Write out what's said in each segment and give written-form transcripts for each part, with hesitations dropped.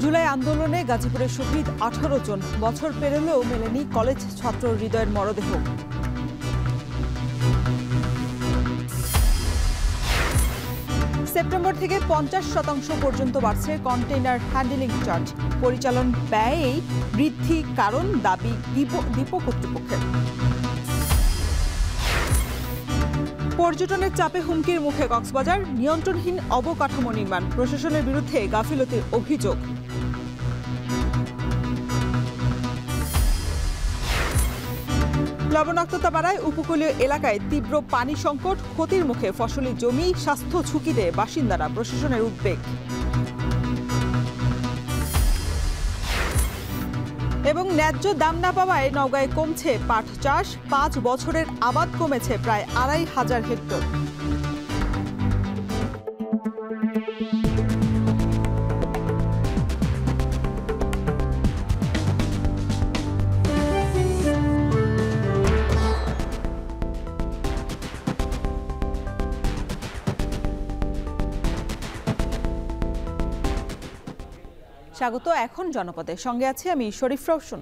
জুলাই আন্দোলনে গাজীপুরের শহীদ 18 জন, বছর পেরোলেও মেলেনি কলেজ ছাত্র হৃদয়ের মরদেহ। সেপ্টেম্বর থেকে 50% পর্যন্ত বাড়ছে কন্টেইনার হ্যান্ডেলিং চার্জ। পরিচালন ব্যয়েই বৃদ্ধি কারণ দাবি ডিপো কর্তৃপক্ষের। পর্যটনের চাপে হুমকির মুখে কক্সবাজার, নিয়ন্ত্রণহীন অবকাঠামো নির্মাণ, প্রশাসনের বিরুদ্ধে গাফিলতির অভিযোগ। লবণাক্ততা বাড়ায় উপকূলীয় এলাকায় তীব্র পানি সংকট, ক্ষতির মুখে ফসলি জমি, স্বাস্থ্য ঝুঁকিতে বাসিন্দারা, প্রশাসনের উদ্বেগ। এবং ন্যায্য দাম না পাওয়ায় নওগাঁয় কমছে পাট চাষ, 5 বছরের আবাদ কমেছে প্রায় 2500 হেক্টর। স্বাগত এখন জনপদে, সঙ্গে আছি আমি শরীফ রওশন।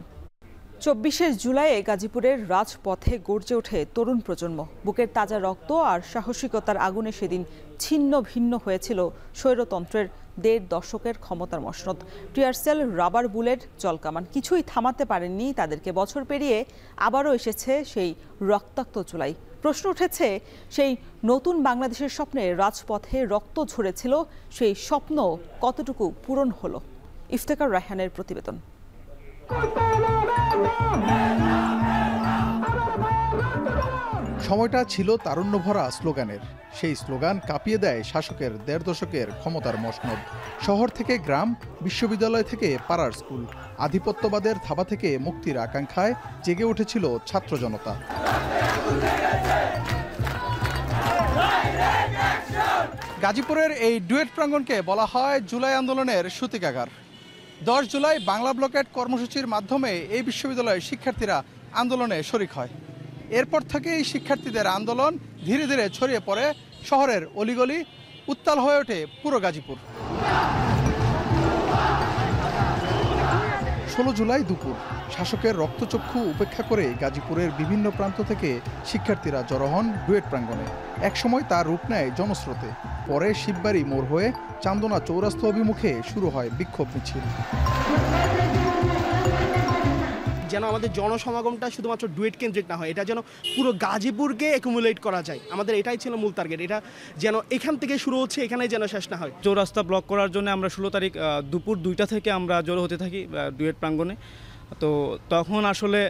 24 জুলাইয়ে গাজীপুরের রাজপথে গর্জে ওঠে তরুণ প্রজন্ম। বুকের তাজা রক্ত আর সাহসিকতার আগুনে সেদিন ছিন্ন ভিন্ন হয়েছিল স্বৈরতন্ত্রের 1.5 দশকের ক্ষমতার মসনদ। টিয়ারসেল, রাবার বুলেট, জলকামান কিছুই থামাতে পারেননি তাদেরকে। বছর পেরিয়ে আবারও এসেছে সেই রক্তাক্ত জুলাই। প্রশ্ন উঠেছে, সেই নতুন বাংলাদেশের স্বপ্নে রাজপথে রক্ত ঝরেছিল, সেই স্বপ্ন কতটুকু পূরণ হলো? ইফতেখার রায়হানের প্রতিবেদন। সময়টা ছিল তারুণ্য ভরা স্লোগানের। সেই স্লোগান কাঁপিয়ে দেয় শাসকের 1.5 দশকের ক্ষমতার মসনদ। শহর থেকে গ্রাম, বিশ্ববিদ্যালয় থেকে পাড়ার স্কুল, আধিপত্যবাদের থাবা থেকে মুক্তির আকাঙ্ক্ষায় জেগে উঠেছিল ছাত্র জনতা। গাজীপুরের এই ডুয়েট প্রাঙ্গণকে বলা হয় জুলাই আন্দোলনের সূতিকাগার। 10 জুলাই বাংলা ব্লকেট কর্মসূচির মাধ্যমে এই বিশ্ববিদ্যালয়ের শিক্ষার্থীরা আন্দোলনে শরিক হয়। এরপর থেকে এই শিক্ষার্থীদের আন্দোলন ধীরে ধীরে ছড়িয়ে পড়ে শহরের অলিগলি, উত্তাল হয়ে ওঠে পুরো গাজীপুর। 16 জুলাই দুপুর, শাসকের রক্তচক্ষু উপেক্ষা করে গাজীপুরের বিভিন্ন প্রান্ত থেকে শিক্ষার্থীরা জড়ো হন ডুয়েট প্রাঙ্গণে। একসময় তার রূপ নেয় জনস্রোতে। পরে শিববাড়ি মোড় হয়ে চান্দনা চৌরাস্তা অভিমুখে শুরু হয় বিক্ষোভ মিছিল। যেন আমাদের জনসমাগমটা শুধুমাত্র ডুয়েট কেন্দ্রিক না হয়, এটা যেন পুরো গাজীপুরকে অ্যাকুমুলেট করা যায়। আমাদের এটাই ছিল মূল টার্গেট। এটা যেন এখান থেকে শুরু হচ্ছে, এখানেই যেন শেষ না হয়। চৌরাস্তা ব্লক করার জন্য আমরা 16 তারিখ দুপুর 2টা থেকে আমরা জড়ো হতে থাকি ডুয়েট প্রাঙ্গণে। তো তখন আসলে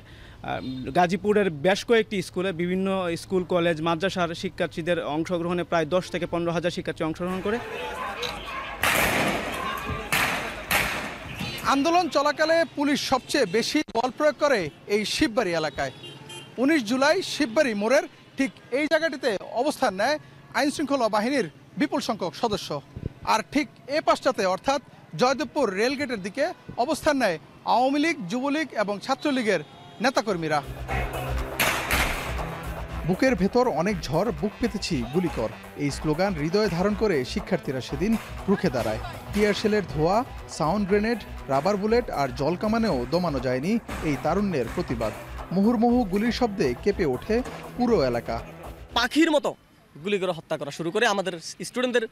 গাজীপুরের বেশ কয়েকটি স্কুলে, বিভিন্ন স্কুল, কলেজ, মাদ্রাসার শিক্ষার্থীদের অংশগ্রহণে প্রায় 10 থেকে 15 হাজার শিক্ষার্থী অংশগ্রহণ করে। আন্দোলন চলাকালে পুলিশ সবচেয়ে বেশি বল প্রয়োগ করে এই শিববাড়ি এলাকায়। 19 জুলাই শিববাড়ি মোড়ের ঠিক এই জায়গাটিতে অবস্থান নেয় আইনশৃঙ্খলা বাহিনীর বিপুল সংখ্যক সদস্য। আর ঠিক এ পাশটাতে অর্থাৎ জয়দেবপুর রেলগেটের দিকে অবস্থান নেয় আওয়ামী লীগ, যুবলীগ এবং ছাত্রলীগের নেতাকর্মীরা। বুকের ভেতর অনেক ঝড়, বুক পেতেছি গুলিকর, এই স্লোগান হৃদয়ে ধারণ করে শিক্ষার্থীরা সেদিন রুখে দাঁড়ায়। টিয়ারশেলের ধোঁয়া, সাউন্ড গ্রেনেড, রাবার বুলেট আর জলকামানেও দমানো যায়নি এই তারুণ্যের প্রতিবাদ। মুহুর্মুহু গুলির শব্দে কেঁপে ওঠে পুরো এলাকা। পাখির মতো গুলি করে হত্যা করা শুরু করে, আমাদের স্টুডেন্টদের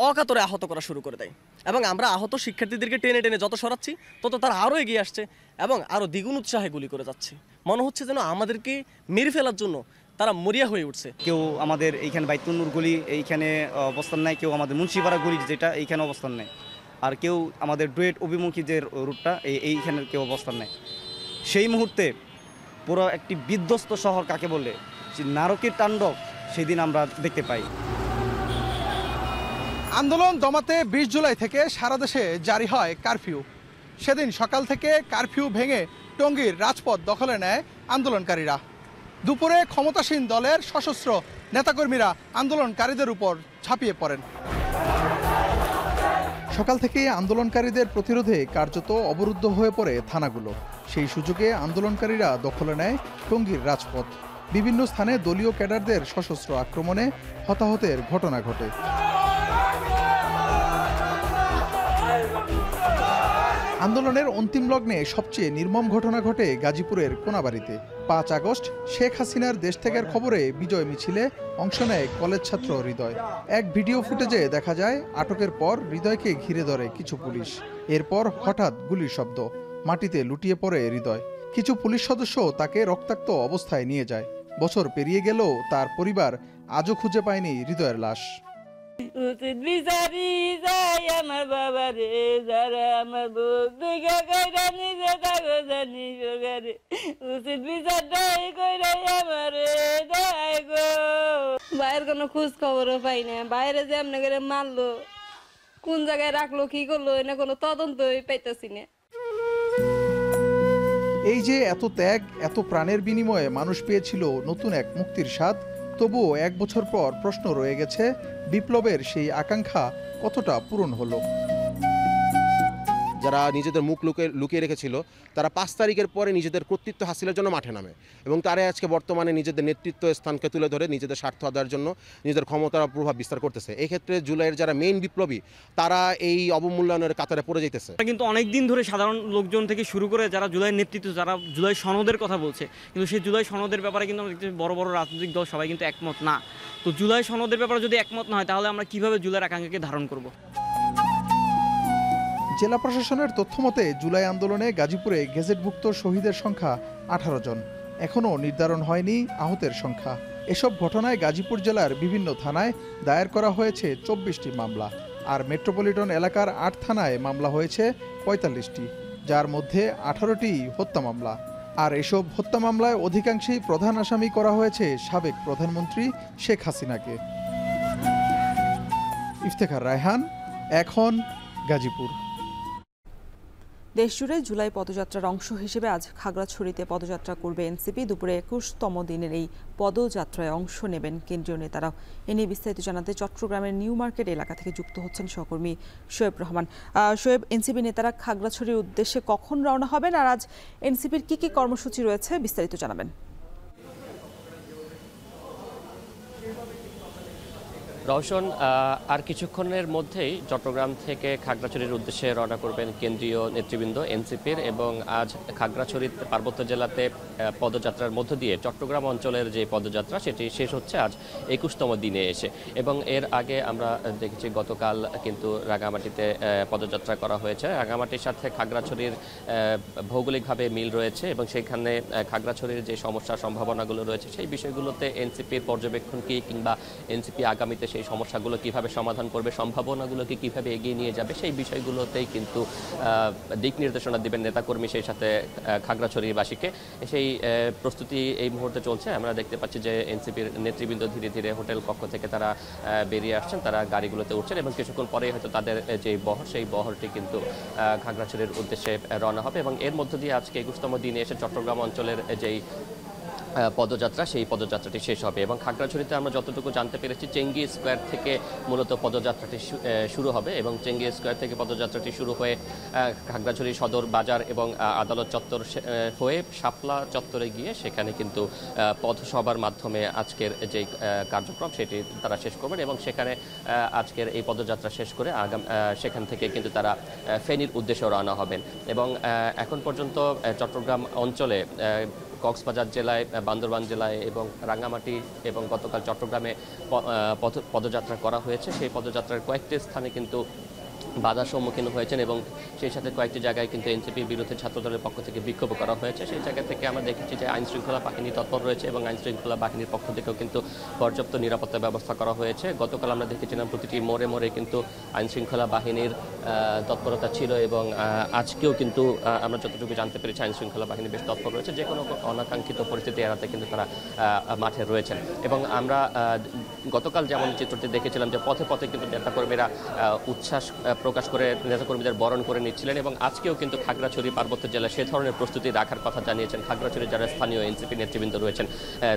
অকাতরে আহত করা শুরু করে দেয়। এবং আমরা আহত শিক্ষার্থীদেরকে টেনে টেনে যত সরাচ্ছি তত তারা আরও এগিয়ে আসছে এবং আরও দ্বিগুণ উৎসাহে গুলি করে যাচ্ছে। মনে হচ্ছে যেন আমাদেরকে মেরে ফেলার জন্য তারা মরিয়া হয়ে উঠছে। কেউ আমাদের এইখানে বাইতুন্নুর গলি এইখানে অবস্থান নেয়, কেউ আমাদের মুন্সিপাড়া গলি যেটা এইখানে অবস্থান নেয়, আর কেউ আমাদের ডুয়েট অভিমুখী যে রুটটা এইখানে কেউ অবস্থান নেয়। সেই মুহূর্তে পুরো একটি বিধ্বস্ত শহর কাকে বলে, যে নারকীর তাণ্ডব সেদিন আমরা দেখতে পাই। আন্দোলন দমাতে 20 জুলাই থেকে সারা দেশে জারি হয় কারফিউ। সেদিন সকাল থেকে কারফিউ ভেঙে টঙ্গীর রাজপথ দখলে নেয় আন্দোলনকারীরা। দুপুরে ক্ষমতাসীন দলের সশস্ত্র নেতাকর্মীরা আন্দোলনকারীদের উপর ঝাঁপিয়ে পড়েন। সকাল থেকে আন্দোলনকারীদের প্রতিরোধে কার্যত অবরুদ্ধ হয়ে পড়ে থানাগুলো। সেই সুযোগে আন্দোলনকারীরা দখলে নেয় টঙ্গীর রাজপথ। বিভিন্ন স্থানে দলীয় ক্যাডারদের সশস্ত্র আক্রমণে হতাহতের ঘটনা ঘটে। আন্দোলনের অন্তিম লগ্নে সবচেয়ে নির্মম ঘটনা ঘটে গাজীপুরের কোনাবাড়িতে। 5 আগস্ট শেখ হাসিনার দেশ ত্যাগের খবরে বিজয় মিছিলে অংশ নেয় কলেজ ছাত্র হৃদয়। এক ভিডিও ফুটেজে দেখা যায় আটকের পর হৃদয়কে ঘিরে ধরে কিছু পুলিশ। এরপর হঠাৎ গুলির শব্দ, মাটিতে লুটিয়ে পড়ে হৃদয়। কিছু পুলিশ সদস্য তাকে রক্তাক্ত অবস্থায় নিয়ে যায়। বছর পেরিয়ে গেলেও তার পরিবার আজও খুঁজে পায়নি হৃদয়ের লাশ। বাইরের কোনো খোঁজ খবরও পাই না। বাইরে যে এমনি করে মারলো, কোন জায়গায় রাখলো, কি করলো, এনে কোনো তদন্তই পাইতেছি না। এই যে এত ত্যাগ, এত প্রাণের বিনিময়ে মানুষ পেয়েছিল নতুন এক মুক্তির স্বাদ, তবুও 1 বছর পর প্রশ্ন রয়ে গেছে, বিপ্লবের সেই আকাঙ্ক্ষা কতটা পূরণ হলো। যারা নিজেদের মুখ লুকিয়ে রেখেছিল তারা 5 তারিখের পরে নিজেদের কর্তৃত্ব হাসিলের জন্য মাঠে নামে এবং তারা আজকে বর্তমানে নিজেদের নেতৃত্ব স্থানকে তুলে ধরে নিজেদের স্বার্থ আদায়ের জন্য নিজেদের ক্ষমতার প্রভাব বিস্তার করতেছে। এই ক্ষেত্রে জুলাইয়ের যারা মেইন বিপ্লবী তারা এই অবমূল্যায়নের কাতারে পড়ে যাইতেছে। কিন্তু অনেক দিন ধরে সাধারণ লোকজন থেকে শুরু করে যারা জুলাইয়ের নেতৃত্ব, যারা জুলাই সনদের কথা বলছে, কিন্তু সেই জুলাই সনদের ব্যাপারে কিন্তু আমরা দেখতেছি বড় বড় রাজনৈতিক দল সবাই কিন্তু একমত না। তো জুলাই সনদের ব্যাপারে যদি একমত না হয় তাহলে আমরা কিভাবে জুলাইয়ের আকাঙ্ক্ষাকে ধারণ করব? জেলা প্রশাসনের তথ্যমতে জুলাই আন্দোলনে গাজীপুরে গেজেটভুক্ত শহীদের সংখ্যা 18 জন। এখনও নির্ধারণ হয়নি আহতের সংখ্যা। এসব ঘটনায় গাজীপুর জেলার বিভিন্ন থানায় দায়ের করা হয়েছে 24টি মামলা, আর মেট্রোপলিটন এলাকার 8 থানায় মামলা হয়েছে 45টি, যার মধ্যে 18টি হত্যা মামলা। আর এসব হত্যা মামলায় অধিকাংশই প্রধান আসামি করা হয়েছে সাবেক প্রধানমন্ত্রী শেখ হাসিনাকে। ইফতেখার রায়হান, এখন গাজীপুর। দেশজুড়ে জুলাই পদযাত্রার অংশ হিসেবে আজ খাগড়াছড়িতে পদযাত্রা করবে এনসিপি। দুপুরে 21তম দিনের এই পদযাত্রায় অংশ নেবেন কেন্দ্রীয় নেতারাও। এ নিয়ে বিস্তারিত জানাতে চট্টগ্রামের নিউ মার্কেট এলাকা থেকে যুক্ত হচ্ছেন সহকর্মী শোয়েব রহমান। শোয়েব, এনসিপি নেতারা খাগড়াছড়ির উদ্দেশ্যে কখন রওনা হবেন, আর আজ এনসিপির কি কি কর্মসূচি রয়েছে বিস্তারিত জানাবেন। রওশন, আর কিছুক্ষণের মধ্যেই চট্টগ্রাম থেকে খাগড়াছড়ির উদ্দেশ্যে রওনা করবেন কেন্দ্রীয় নেতৃবৃন্দ এনসিপির, এবং আজ খাগড়াছড়ি পার্বত্য জেলাতে পদযাত্রার মধ্য দিয়ে চট্টগ্রাম অঞ্চলের যে পদযাত্রা সেটি শেষ হচ্ছে আজ 21তম দিনে এসে। এবং এর আগে আমরা দেখেছি গতকাল কিন্তু রাঙামাটিতে পদযাত্রা করা হয়েছে। রাঙামাটির সাথে খাগড়াছড়ির ভৌগোলিকভাবে মিল রয়েছে এবং সেখানে খাগড়াছড়ির যে সমস্যা সম্ভাবনাগুলো রয়েছে সেই বিষয়গুলোতে এনসিপির পর্যবেক্ষণ কি, কিংবা এনসিপি আগামীতে সেই সমস্যাগুলো কিভাবে সমাধান করবে, সম্ভাবনাগুলোকে কিভাবে এগিয়ে নিয়ে যাবে, সেই বিষয়গুলোতেই কিন্তু দিক নির্দেশনা দিবেন নেতাকর্মী, সেই সাথে খাগড়াছড়িবাসীকে। সেই প্রস্তুতি এই মুহূর্তে চলছে। আমরা দেখতে পাচ্ছি যে এনসিপির নেতৃবৃন্দ ধীরে ধীরে হোটেল কক্ষ থেকে তারা বেরিয়ে আসছেন, তারা গাড়িগুলোতে উঠছেন এবং কিছুক্ষণ পরেই হয়তো তাদের যে বহর, সেই বহরটি কিন্তু খাগড়াছড়ির উদ্দেশ্যে রওনা হবে। এবং এর মধ্য দিয়ে আজকে 21তম দিনে এসে চট্টগ্রাম অঞ্চলের যেই পদযাত্রা, সেই পদযাত্রাটি শেষ হবে। এবং খাগড়াছড়িতে আমরা যতটুকু জানতে পেরেছি চেঙ্গি স্কোয়ার থেকে মূলত পদযাত্রাটি শুরু হবে এবং চেঙ্গি স্কোয়ার থেকে পদযাত্রাটি শুরু হয়ে খাগড়াছড়ি সদর বাজার এবং আদালত চত্বর হয়ে শাপলা চত্বরে গিয়ে সেখানে কিন্তু পথসভার মাধ্যমে আজকের যে কার্যক্রম সেটি তারা শেষ করবেন এবং সেখানে আজকের এই পদযাত্রা শেষ করে সেখান থেকে কিন্তু তারা ফেনীর উদ্দেশ্যে রওনা হবেন। এবং এখন পর্যন্ত চট্টগ্রাম অঞ্চলে কক্সবাজার জেলায়, বান্দরবান জেলায় এবং রাঙ্গামাটি এবং গতকাল চট্টগ্রামে পদযাত্রা করা হয়েছে। সেই পদযাত্রার কয়েকটি স্থানে কিন্তু বাধার সম্মুখীন হয়েছেন এবং সেই সাথে কয়েকটি জায়গায় কিন্তু এনসিপির বিরুদ্ধে ছাত্রদলের পক্ষ থেকে বিক্ষোভ করা হয়েছে। সেই জায়গা থেকে আমরা দেখেছি যে আইনশৃঙ্খলা বাহিনী তৎপর রয়েছে এবং আইনশৃঙ্খলা বাহিনীর পক্ষ থেকেও কিন্তু পর্যাপ্ত নিরাপত্তা ব্যবস্থা করা হয়েছে। গতকাল আমরা দেখেছিলাম প্রতিটি মোড়ে মোড়ে কিন্তু আইনশৃঙ্খলা বাহিনীর তৎপরতা ছিল এবং আজকেও কিন্তু আমরা যতটুকু জানতে পেরেছি আইনশৃঙ্খলা বাহিনী বেশ তৎপর রয়েছে। যে কোনো অনাকাঙ্ক্ষিত পরিস্থিতি এড়াতে কিন্তু তারা মাঠে রয়েছেন। এবং আমরা গতকাল যেমন চিত্রটি দেখেছিলাম যে পথে পথে কিন্তু নেতাকর্মীরা উচ্ছ্বাস প্রকাশ করে নেতাকর্মীদের বরণ করে নিচ্ছিলেন এবং আজকেও কিন্তু খাগড়াছড়ি পার্বত্য জেলায় সে ধরনের প্রস্তুতি রাখার কথা জানিয়েছেন খাগড়াছড়ির যারা স্থানীয় এনসিপি নেতৃবৃন্দ রয়েছেন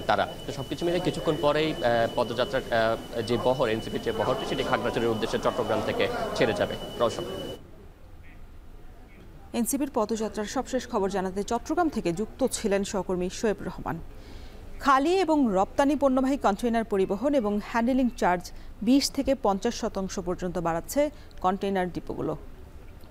তারা। তো সবকিছু মিলে কিছুক্ষণ পরেই পদযাত্রার যে বহর, এনসিপির যে বহরটি সেটি খাগড়াছড়ির উদ্দেশ্যে চট্টগ্রাম থেকে ছেড়ে যাবে। রওশন, এনসিপির পদযাত্রার সবশেষ খবর জানাতে চট্টগ্রাম থেকে যুক্ত ছিলেন সহকর্মী শোয়েব রহমান। খালি এবং রপ্তানি পণ্যবাহী কন্টেইনার পরিবহন এবং হ্যান্ডেলিং চার্জ 20 থেকে 50% পর্যন্ত বাড়াচ্ছে কন্টেইনার ডিপোগুলো।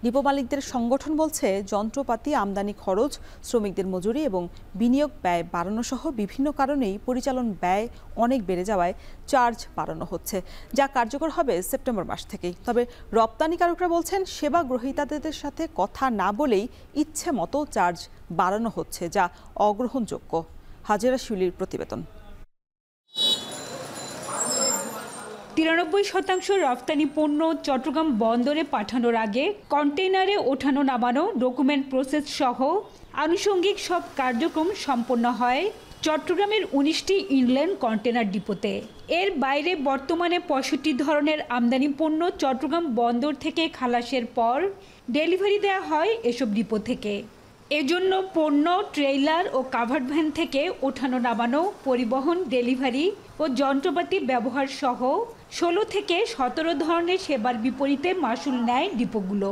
ডিপো মালিকদের সংগঠন বলছে, যন্ত্রপাতি, আমদানি খরচ, শ্রমিকদের মজুরি এবং বিনিয়োগ ব্যয় বাড়ানো সহ বিভিন্ন কারণেই পরিচালন ব্যয় অনেক বেড়ে যাওয়ায় চার্জ বাড়ানো হচ্ছে, যা কার্যকর হবে সেপ্টেম্বর মাস থেকেই। তবে রপ্তানিকারকরা বলছেন, সেবা গ্রহীতাদের সাথে কথা না বলেই ইচ্ছে মতো চার্জ বাড়ানো হচ্ছে, যা অগ্রহণযোগ্য। হাজেরা শিউলির প্রতিবেদন। 93% রপ্তানি পণ্য চট্টগ্রাম বন্দরে পাঠানোর আগে কন্টেইনারে ওঠানো নামানো, ডকুমেন্ট প্রসেস সহ আনুষঙ্গিক সব কার্যক্রম সম্পন্ন হয় চট্টগ্রামের 19টি ইনল্যান্ড কন্টেইনার ডিপোতে। এর বাইরে বর্তমানে 65 ধরনের আমদানি পণ্য চট্টগ্রাম বন্দর থেকে খালাসের পর ডেলিভারি দেওয়া হয় এসব ডিপো থেকে। এজন্য পণ্য ট্রেইলার ও কাভার্ড ভ্যান থেকে ওঠানো নামানো, পরিবহন, ডেলিভারি ও যন্ত্রপাতি ব্যবহার সহ 16 থেকে 17 ধরনের সেবার বিপরীতে মাসুল নেয় ডিপোগুলো।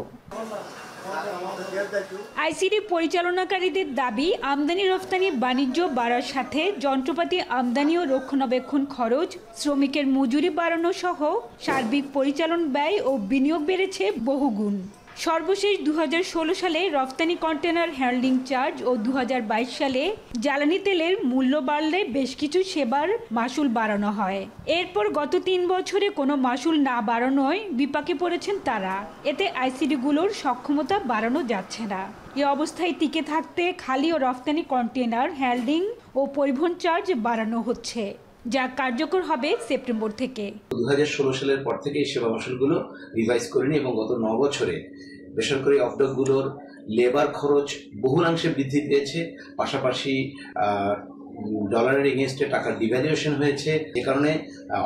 আইসিডি পরিচালনাকারীদের দাবি, আমদানি রপ্তানি বাণিজ্য বাড়ার সাথে যন্ত্রপাতি আমদানি ও রক্ষণাবেক্ষণ খরচ, শ্রমিকের মজুরি বাড়ানো সহ সার্বিক পরিচালন ব্যয় ও বিনিয়োগ বেড়েছে বহুগুণ। সর্বশেষ 2016 সালে রপ্তানি কন্টেনার হ্যান্ডলিং চার্জ ও 2022 সালে জ্বালানি তেলের মূল্য বাড়লে বেশ কিছু সেবার মাসুল বাড়ানো হয়। এরপর গত 3 বছরে কোনো মাসুল না বাড়ানোয় বিপাকে পড়েছেন তারা। এতে আইসিডিগুলোর সক্ষমতা বাড়ানো যাচ্ছে না। এ অবস্থায় টিকে থাকতে খালি ও রপ্তানি কন্টেনার হ্যান্ডলিং ও পরিবহন চার্জ বাড়ানো হচ্ছে, যা কার্যকর হবে সেপ্টেম্বর থেকে। 2016 সালের পর থেকে এই সেবা মাসুলগুলো রিভাইজ করেনি এবং গত 9 বছরে বেসরকারি অবডকগুলোর লেবার খরচ বহুলাংশে বৃদ্ধি পেয়েছে। পাশাপাশি ডলারের এগেনস্টে টাকার ডিভ্যালুয়েশন হয়েছে। এ কারণে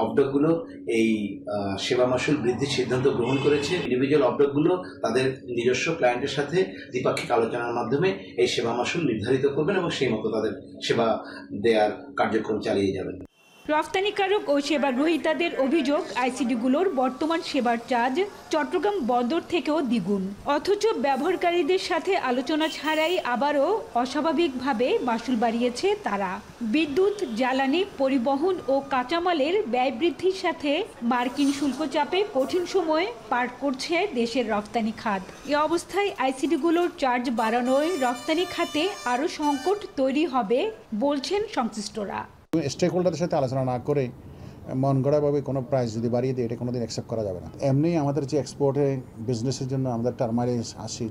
অবডকগুলো এই সেবা মাসুল বৃদ্ধির সিদ্ধান্ত গ্রহণ করেছে। ইন্ডিভিজুয়াল অবডকগুলো তাদের নিজস্ব ক্লায়েন্টের সাথে দ্বিপাক্ষিক আলোচনার মাধ্যমে এই সেবা মাসুল নির্ধারিত করবেন এবং সেই মতো তাদের সেবা দেওয়ার কার্যক্রম চালিয়ে যাবেন। রপ্তানিকারক ও সেবা গ্রহীতাদের অভিযোগ, আইসিডিগুলোর বর্তমান সেবার চার্জ চট্টগ্রাম বন্দর থেকেও দ্বিগুণ, অথচ ব্যবহারকারীদের সাথে আলোচনা ছাড়াই আবারও অস্বাভাবিকভাবে মাসুল বাড়িয়েছে তারা। বিদ্যুৎ, জ্বালানি, পরিবহন ও কাঁচামালের ব্যয় বৃদ্ধির সাথে মার্কিন শুল্ক চাপে কঠিন সময় পার করছে দেশের রপ্তানি খাত। এ অবস্থায় আইসিডিগুলোর চার্জ বাড়ানোয় রপ্তানি খাতে আরও সংকট তৈরি হবে বলছেন সংশ্লিষ্টরা। স্টেক হোল্ডারের সাথে আলোচনা না করে মন গড়াভাবে কোনো প্রাইস যদি বাড়িয়ে দেয়, এটা কোনোদিন অ্যাকসেপ্ট করা যাবে না। এমনি আমাদের যে এক্সপোর্টে বিজনেসের জন্য আমাদের টার্মাইলেজ 80,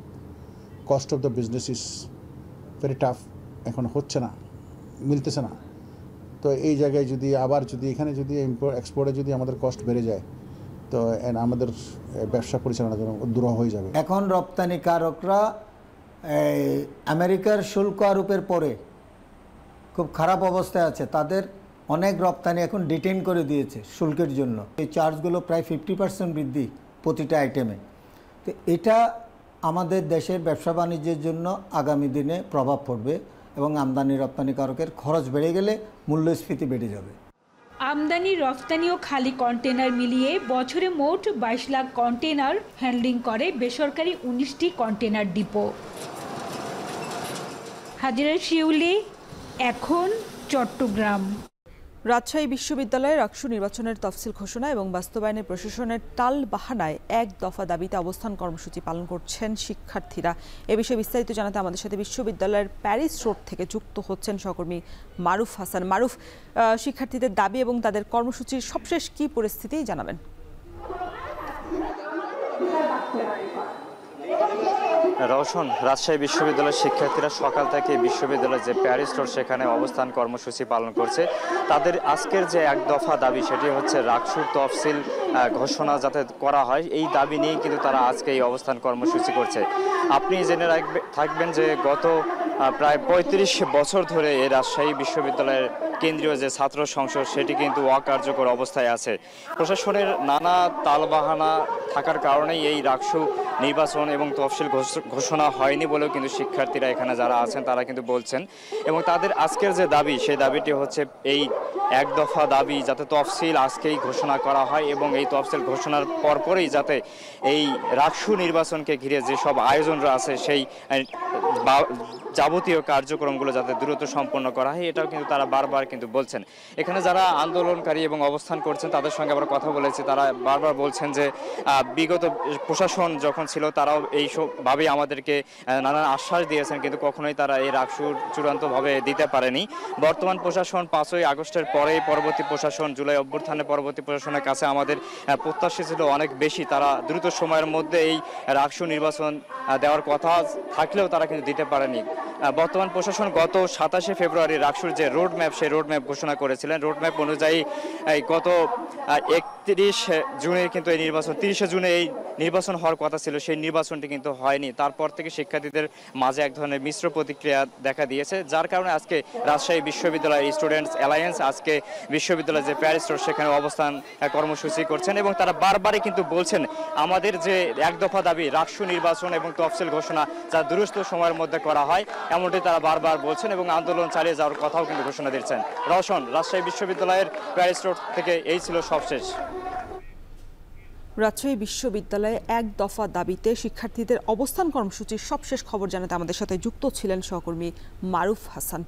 cost of the business is very tough, এখন হচ্ছে না, মিলতেছে না। তো এই জায়গায় যদি আবার এখানে যদি এক্সপোর্টে যদি আমাদের কস্ট বেড়ে যায়, তো আমাদের ব্যবসা পরিচালনার জন্য দুরূহ হয়ে যাবে। এখন রপ্তানিকারকরা আমেরিকার শুল্ক আরোপের পরে খুব খারাপ অবস্থায় আছে। তাদের অনেক রপ্তানি এখন ডিটেইন করে দিয়েছে শুল্কের জন্য। এই চার্জগুলো প্রায় 50% বৃদ্ধি প্রতিটা আইটেমে। তো এটা আমাদের দেশের ব্যবসা বাণিজ্যের জন্য আগামী দিনে প্রভাব পড়বে এবং আমদানি রপ্তানিকারকের খরচ বেড়ে গেলে মূল্যস্ফীতি বেড়ে যাবে। আমদানি, রপ্তানি ও খালি কন্টেনার মিলিয়ে বছরে মোট 22 লাখ কন্টেনার হ্যান্ডলিং করে বেসরকারি 19টি কন্টেনার ডিপো। হাজিরা শিউলি, এখন চট্টগ্রাম। রাজশাহী বিশ্ববিদ্যালয়ের রাকসু নির্বাচনের তফসিল ঘোষণা এবং বাস্তবায়নে প্রশাসনের টাল বাহানায় 1 দফা দাবিতে অবস্থান কর্মসূচি পালন করছেন শিক্ষার্থীরা। এ বিষয়ে বিস্তারিত জানাতে আমাদের সাথে বিশ্ববিদ্যালয়ের প্যারিস রোড থেকে যুক্ত হচ্ছেন সহকর্মী মারুফ হাসান। মারুফ, শিক্ষার্থীদের দাবি এবং তাদের কর্মসূচির সবশেষ কী পরিস্থিতি জানাবেন? রওশন, রাজশাহী বিশ্ববিদ্যালয়ের শিক্ষার্থীরা সকাল থেকে বিশ্ববিদ্যালয়ের যে প্যারিস রোড সেখানে অবস্থান কর্মসূচি পালন করছে। তাদের আজকের যে 1 দফা দাবি, সেটি হচ্ছে রাকসুর তফসিল ঘোষণা যাতে করা হয়, এই দাবি নিয়েই কিন্তু তারা আজকে এই অবস্থান কর্মসূচি করছে। আপনি জেনে থাকবেন যে গত প্রায় 35 বছর ধরে এই রাজশাহী বিশ্ববিদ্যালয়ের কেন্দ্রীয় যে ছাত্র সংসদ সেটি কিন্তু অকার্যকর অবস্থায় আছে। প্রশাসনের নানা তালবাহানা থাকার কারণেই এই রাকসু নির্বাচন এবং তফসিল ঘোষণা হয়নি বলেও কিন্তু শিক্ষার্থীরা এখানে যারা আছেন তারা কিন্তু বলছেন। এবং তাদের আজকের যে দাবি, সেই দাবিটি হচ্ছে এই 1 দফা দাবি যাতে তফসিল আজকেই ঘোষণা করা হয় এবং এই তফসিল ঘোষণার পরপরই যাতে এই রাকসু নির্বাচনকে ঘিরে যেসব আয়োজনরা আছে সেই যাবতীয় কার্যক্রমগুলো যাতে দ্রুত সম্পন্ন করা হয়, এটাও কিন্তু তারা বারবার কিন্তু বলছেন। এখানে যারা আন্দোলনকারী এবং অবস্থান করছেন তাদের সঙ্গে আমরা কথা বলেছি, তারা বারবার বলছেন যে বিগত প্রশাসন যখন ছিল তারাও এইসবভাবেই আমাদেরকে নানান আশ্বাস দিয়েছেন, কিন্তু কখনোই তারা এই রাকসুর চূড়ান্তভাবে দিতে পারেনি। বর্তমান প্রশাসন 5ই আগস্টের পরেই পরবর্তী প্রশাসন, জুলাই অভ্যুত্থানের পরবর্তী প্রশাসনের কাছে আমাদের প্রত্যাশা ছিল অনেক বেশি। তারা দ্রুত সময়ের মধ্যে এই রাকসু নির্বাচন দেওয়ার কথা থাকলেও তারা কিন্তু দিতে পারেনি। বর্তমান প্রশাসন গত 27শে ফেব্রুয়ারি রাকসুর যে রোড ম্যাপ, সেই রোড ম্যাপ ঘোষণা করেছিলেন। রোড ম্যাপ অনুযায়ী গত 31 জুনে কিন্তু এই নির্বাচন, 30শে জুনে এই নির্বাচন হওয়ার কথা ছিল, সেই নির্বাচনটি কিন্তু হয়নি। তারপর থেকে শিক্ষার্থীদের মাঝে এক ধরনের মিশ্র প্রতিক্রিয়া দেখা দিয়েছে, যার কারণে আজকে রাজশাহী বিশ্ববিদ্যালয়ের স্টুডেন্টস অ্যালায়েন্স আজকে বিশ্ববিদ্যালয়ের যে প্যারিস রোড সেখানে অবস্থান কর্মসূচি করছেন এবং তারা বারবারই কিন্তু বলছেন আমাদের যে এক দফা দাবি রাকসু নির্বাচন এবং তফসিল ঘোষণা যা দ্রুত সময়ের মধ্যে করা হয়, এমনটি তারা বারবার বলছেন এবং আন্দোলন চালিয়ে যাওয়ার কথাও কিন্তু ঘোষণা দিচ্ছেন। রওশন, রাজশাহী বিশ্ববিদ্যালয়ের প্যারিস রোড থেকে এই ছিল সবশেষ। রাজশাহী বিশ্ববিদ্যালয়ে এক দফা দাবিতে শিক্ষার্থীদের অবস্থান কর্মসূচির সবশেষ খবর জানাতে আমাদের সাথে যুক্ত ছিলেন সহকর্মী মারুফ হাসান।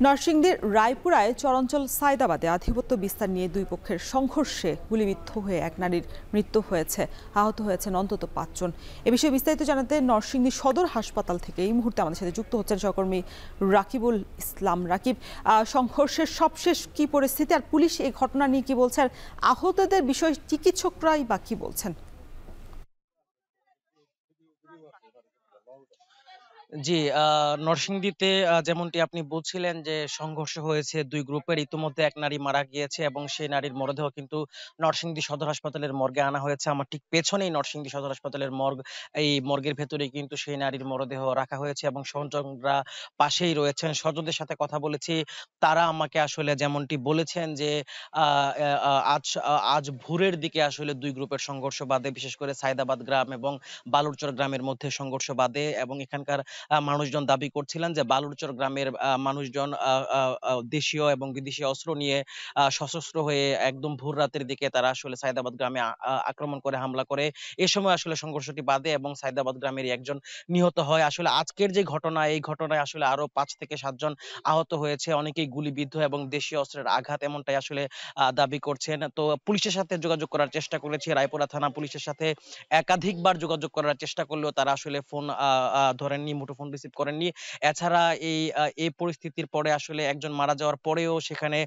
নরসিংদীর রায়পুরায় চরাঞ্চল সায়দাবাদে আধিপত্য বিস্তার নিয়ে দুই পক্ষের সংঘর্ষে গুলিবিদ্ধ হয়ে এক নারীর মৃত্যু হয়েছে, আহত হয়েছেন অন্তত 5 জন। এ বিষয়ে বিস্তারিত জানাতে নরসিংদী সদর হাসপাতাল থেকে এই মুহূর্তে আমাদের সাথে যুক্ত হচ্ছেন সহকর্মী রাকিবুল ইসলাম। রাকিব, সংঘর্ষের সবশেষ কি পরিস্থিতি আর পুলিশ এই ঘটনা নিয়ে কি বলছে, আর আহতদের বিষয়ে চিকিৎসকরাই বা কি বলছেন? জি, নরসিংদীতে যেমনটি আপনি বলছিলেন যে সংঘর্ষ হয়েছে দুই গ্রুপের, ইতিমধ্যে এক নারী মারা গিয়েছে এবং সেই নারীর মরদেহ কিন্তু নরসিংদী সদর হাসপাতালের মর্গে আনা হয়েছে। আমার ঠিক পেছনেই নরসিংদী সদর হাসপাতালের মর্গ, এই মর্গের ভেতরেই কিন্তু সেই নারীর মরদেহ রাখা হয়েছে এবং স্বজনরা পাশেই রয়েছেন। স্বজনদের সাথে কথা বলেছি, তারা আমাকে আসলে যেমনটি বলেছেন যে আজ ভোরের দিকে আসলে দুই গ্রুপের সংঘর্ষ বাধে, বিশেষ করে সায়দাবাদ গ্রাম এবং বালুরচর গ্রামের মধ্যে সংঘর্ষ বাধে এবং এখানকার মানুষজন দাবি করছিলেন যে বালুরচর গ্রামের মানুষজন দেশীয় এবং বিদেশি অস্ত্র নিয়ে সশস্ত্র হয়ে একদম ভোর রাতের দিকে তারা আসলে সায়দাবাদ গ্রামে আক্রমণ করে হামলা করে। এ সময় আসলে সংঘর্ষটি বাধে এবং সায়দাবাদ গ্রামের একজন নিহত হয়। আসলে আজকের যে ঘটনা, এই ঘটনায় আসলে আরো 5 থেকে 7 জন আহত হয়েছে, অনেকেই গুলিবিদ্ধ এবং দেশীয় অস্ত্রের আঘাত, এমনটাই আসলে দাবি করছেন। তো পুলিশের সাথে যোগাযোগ করার চেষ্টা করেছি, রায়পুরা থানা পুলিশের সাথে একাধিকবার যোগাযোগ করার চেষ্টা করলেও তারা আসলে ফোন ধরেননি, মুঠোফোন রিসিভ করেননি। এছাড়া এই পরিস্থিতির পরে আসলে একজন মারা যাওয়ার পরেও সেখানে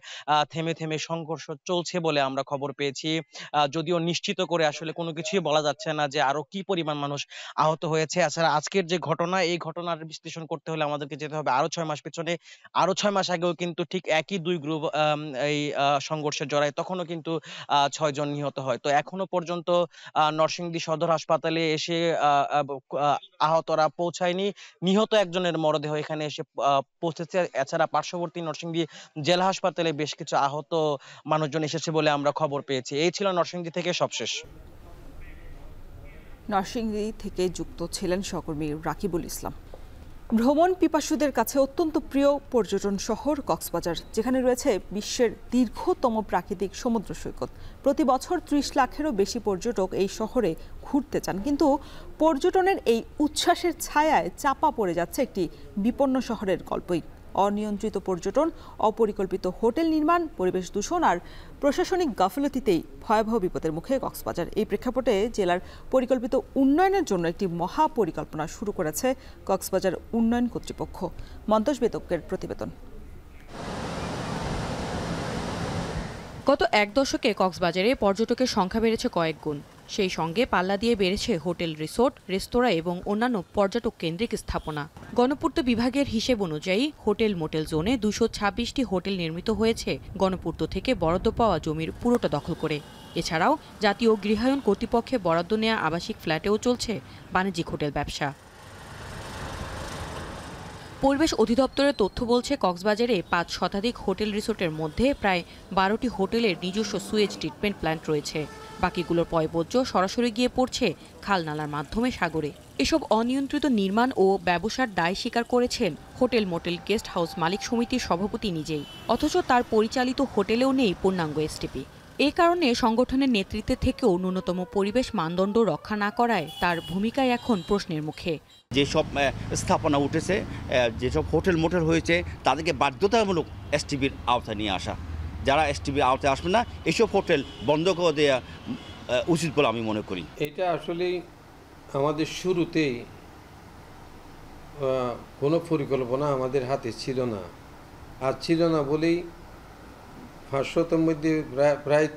থেমে থেমে সংঘর্ষ চলছে বলে আমরা খবর পেয়েছি। যদিও নিশ্চিত করে আসলে কোনো কিছুই বলা যাচ্ছে না যে আরো কি পরিমাণ মানুষ আহত হয়েছে। এছাড়া আজকের যে ঘটনা, এই ঘটনার বিশ্লেষণ করতে হলে আমাদেরকে যেতে হবে আরো 6 মাস পেছনে। আরো 6 মাস আগেও কিন্তু ঠিক একই দুই গ্রুপ এই সংঘর্ষে জড়ায়, তখনও কিন্তু 6 জন নিহত হয়। তো এখনো পর্যন্ত নরসিংদী সদর হাসপাতালে এসে আহতরা পৌঁছায়নি, নিহত একজনের মরদেহ এখানে এসে পৌঁছেছে। এছাড়া পার্শ্ববর্তী নরসিংদী জেলা হাসপাতালে বেশ কিছু আহত মানুষজন এসেছে বলে আমরা খবর পেয়েছি। এই ছিল নরসিংদী থেকে সবশেষ। নরসিংদী থেকে যুক্ত ছিলেন সহকর্মী রাকিবুল ইসলাম। ভ্রমণ পিপাসুদের কাছে অত্যন্ত প্রিয় পর্যটন শহর কক্সবাজার, যেখানে রয়েছে বিশ্বের দীর্ঘতম প্রাকৃতিক সমুদ্র সৈকত। প্রতি বছর 30 লাখেরও বেশি পর্যটক এই শহরে ঘুরতে চান, কিন্তু পর্যটনের এই উচ্ছ্বাসের ছায়ায় চাপা পড়ে যাচ্ছে একটি বিপন্ন শহরের গল্পই। অনিয়ন্ত্রিত পর্যটন, অপরিকল্পিত হোটেল নির্মাণ, পরিবেশ দূষণ আর প্রশাসনিক গাফিলতিতেই ভয়াবহ বিপদের মুখে কক্সবাজার। এই প্রেক্ষাপটে জেলার পরিকল্পিত উন্নয়নের জন্য একটি মহাপরিকল্পনা শুরু করেছে কক্সবাজার উন্নয়ন কর্তৃপক্ষ। মন্তজ বেতকের প্রতিবেদন। গত 1 দশকে কক্সবাজারে পর্যটকের সংখ্যা বেড়েছে কয়েক গুণ। সেই সঙ্গে পাল্লা দিয়ে বেড়েছে হোটেল, রিসোর্ট, রেস্তোরাঁ এবং অন্যান্য পর্যটক কেন্দ্রিক স্থাপনা। গণপূর্ত বিভাগের হিসেব অনুযায়ী হোটেল মোটেল জোনে 226টি হোটেল নির্মিত হয়েছে গণপূর্ত থেকে বরাদ্দ পাওয়া জমির পুরোটা দখল করে। এছাড়াও জাতীয় গৃহায়ণ কর্তৃপক্ষে বরাদ্দ নেওয়া আবাসিক ফ্ল্যাটেও চলছে বাণিজ্যিক হোটেল ব্যবসা। পরিবেশ অধিদপ্তরের তথ্য বলছে কক্সবাজারে 5 শতাধিক হোটেল রিসোর্টের মধ্যে প্রায় 12টি হোটেলের নিজস্ব সুয়েজ ট্রিটমেন্ট প্ল্যান্ট রয়েছে। বাকিগুলোর পয়ঃবর্জ্য সরাসরি গিয়ে পড়ছে খাল নালার মাধ্যমে সাগরে। এসব অনিয়ন্ত্রিত নির্মাণ ও ব্যবসার দায় স্বীকার করেছেন হোটেল মোটেল গেস্ট হাউস মালিক সমিতির সভাপতি নিজেই, অথচ তার পরিচালিত হোটেলেও নেই পূর্ণাঙ্গ এসটিপি। এ কারণে সংগঠনের নেতৃত্বে থেকেও ন্যূনতম পরিবেশ মানদণ্ড রক্ষা না করায় তার ভূমিকায় এখন প্রশ্নের মুখে। যেসব স্থাপনা উঠেছে, যেসব হোটেল মোটেল হয়েছে, তাদেরকে বাধ্যতামূলক এসটিপির আওতায় নিয়ে আসা। যারা এসটিপির আওতায় আসবে না, এসব হোটেল বন্ধ করে দেওয়া উচিত বলে আমি মনে করি। এটা আসলেই আমাদের শুরুতেই কোনো পরিকল্পনা আমাদের হাতে ছিল না, আর ছিল না বলেই 500-র মধ্যে প্রায়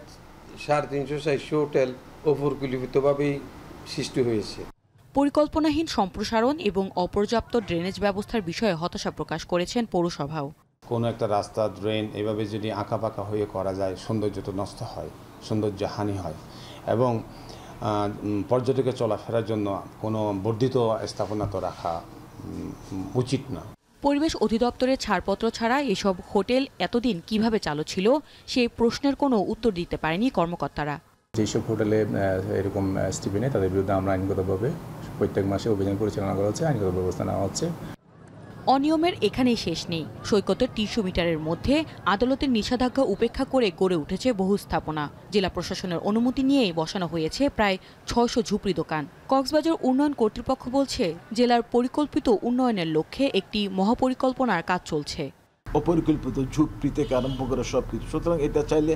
350-400 হোটেল অপরিকল্পিতভাবেই সৃষ্টি হয়েছে। পরিকল্পনাহীন সম্প্রসারণ এবং অপর্যাপ্ত ড্রেনেজ ব্যবস্থার বিষয়ে হতাশা প্রকাশ করেছেন পৌরসভাও। কোনো একটা রাস্তা ড্রেন এভাবে যদি আঁকাবাঁকা হয়ে করা যায়, সৌন্দর্য তো নষ্ট হয়, সৌন্দর্য হানি হয়, এবং পর্যটকের চলাফেরার জন্য কোনো বর্ধিত স্থাপনা তো রাখা উচিত না। পরিবেশ অধিদপ্তরের ছাড়পত্র ছাড়া এসব হোটেল এতদিন কিভাবে চালু ছিল সেই প্রশ্নের কোনো উত্তর দিতে পারেনি কর্মকর্তারা। যেসব হোটেলে এরকম এসটিপি নেই তাদের বিরুদ্ধে আমরা আইনগতভাবে প্রত্যেক মাসে অভিযান পরিচালনা করা হচ্ছে, আইনগত ব্যবস্থা নেওয়া হচ্ছে। অনিয়মের এখানেই শেষ নেই। সৈকতের 300 মিটারের মধ্যে আদালতের নিষেধাজ্ঞা উপেক্ষা করে গড়ে উঠেছে বহু স্থাপনা। জেলা প্রশাসনের অনুমতি নিয়েই বসানো হয়েছে প্রায় 600 ঝুপড়ি দোকান। কক্সবাজার উন্নয়ন কর্তৃপক্ষ বলছে, জেলার পরিকল্পিত উন্নয়নের লক্ষ্যে একটি মহাপরিকল্পনার কাজ চলছে। অপরিকল্পিত ঝুঁকি থেকে আরম্ভ করে সব কিছু, সুতরাং এটা চাইলে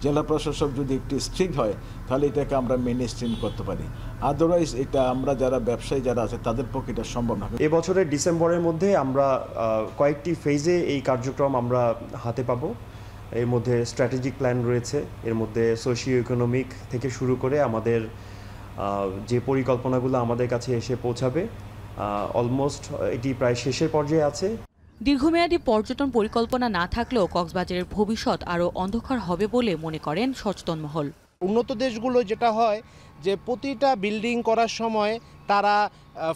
জেলা প্রশাসক যদি একটু স্ট্রিক্ট হয় তাহলে এটাকে আমরা মেনে স্ট্রিম করতে পারি। আদারওয়াইজ এটা আমরা যারা ব্যবসায়ী যারা আছে তাদের পক্ষে এটা সম্ভব না। এবছরের ডিসেম্বরের মধ্যে আমরা কয়েকটি ফেজে এই কার্যক্রম আমরা হাতে পাবো। এর মধ্যে স্ট্র্যাটেজিক প্ল্যান রয়েছে, এর মধ্যে সোশিও ইকোনমিক থেকে শুরু করে আমাদের যে পরিকল্পনাগুলো আমাদের কাছে এসে পৌঁছাবে, অলমোস্ট এটি প্রায় শেষের পর্যায়ে আছে। দীর্ঘমেয়াদী পর্যটন পরিকল্পনা না থাকলেও কক্সবাজারের ভবিষ্যৎ আরও অন্ধকার হবে বলে মনে করেন সচেতন মহল। উন্নত দেশগুলো যেটা হয় যে প্রতিটা বিল্ডিং করার সময় তারা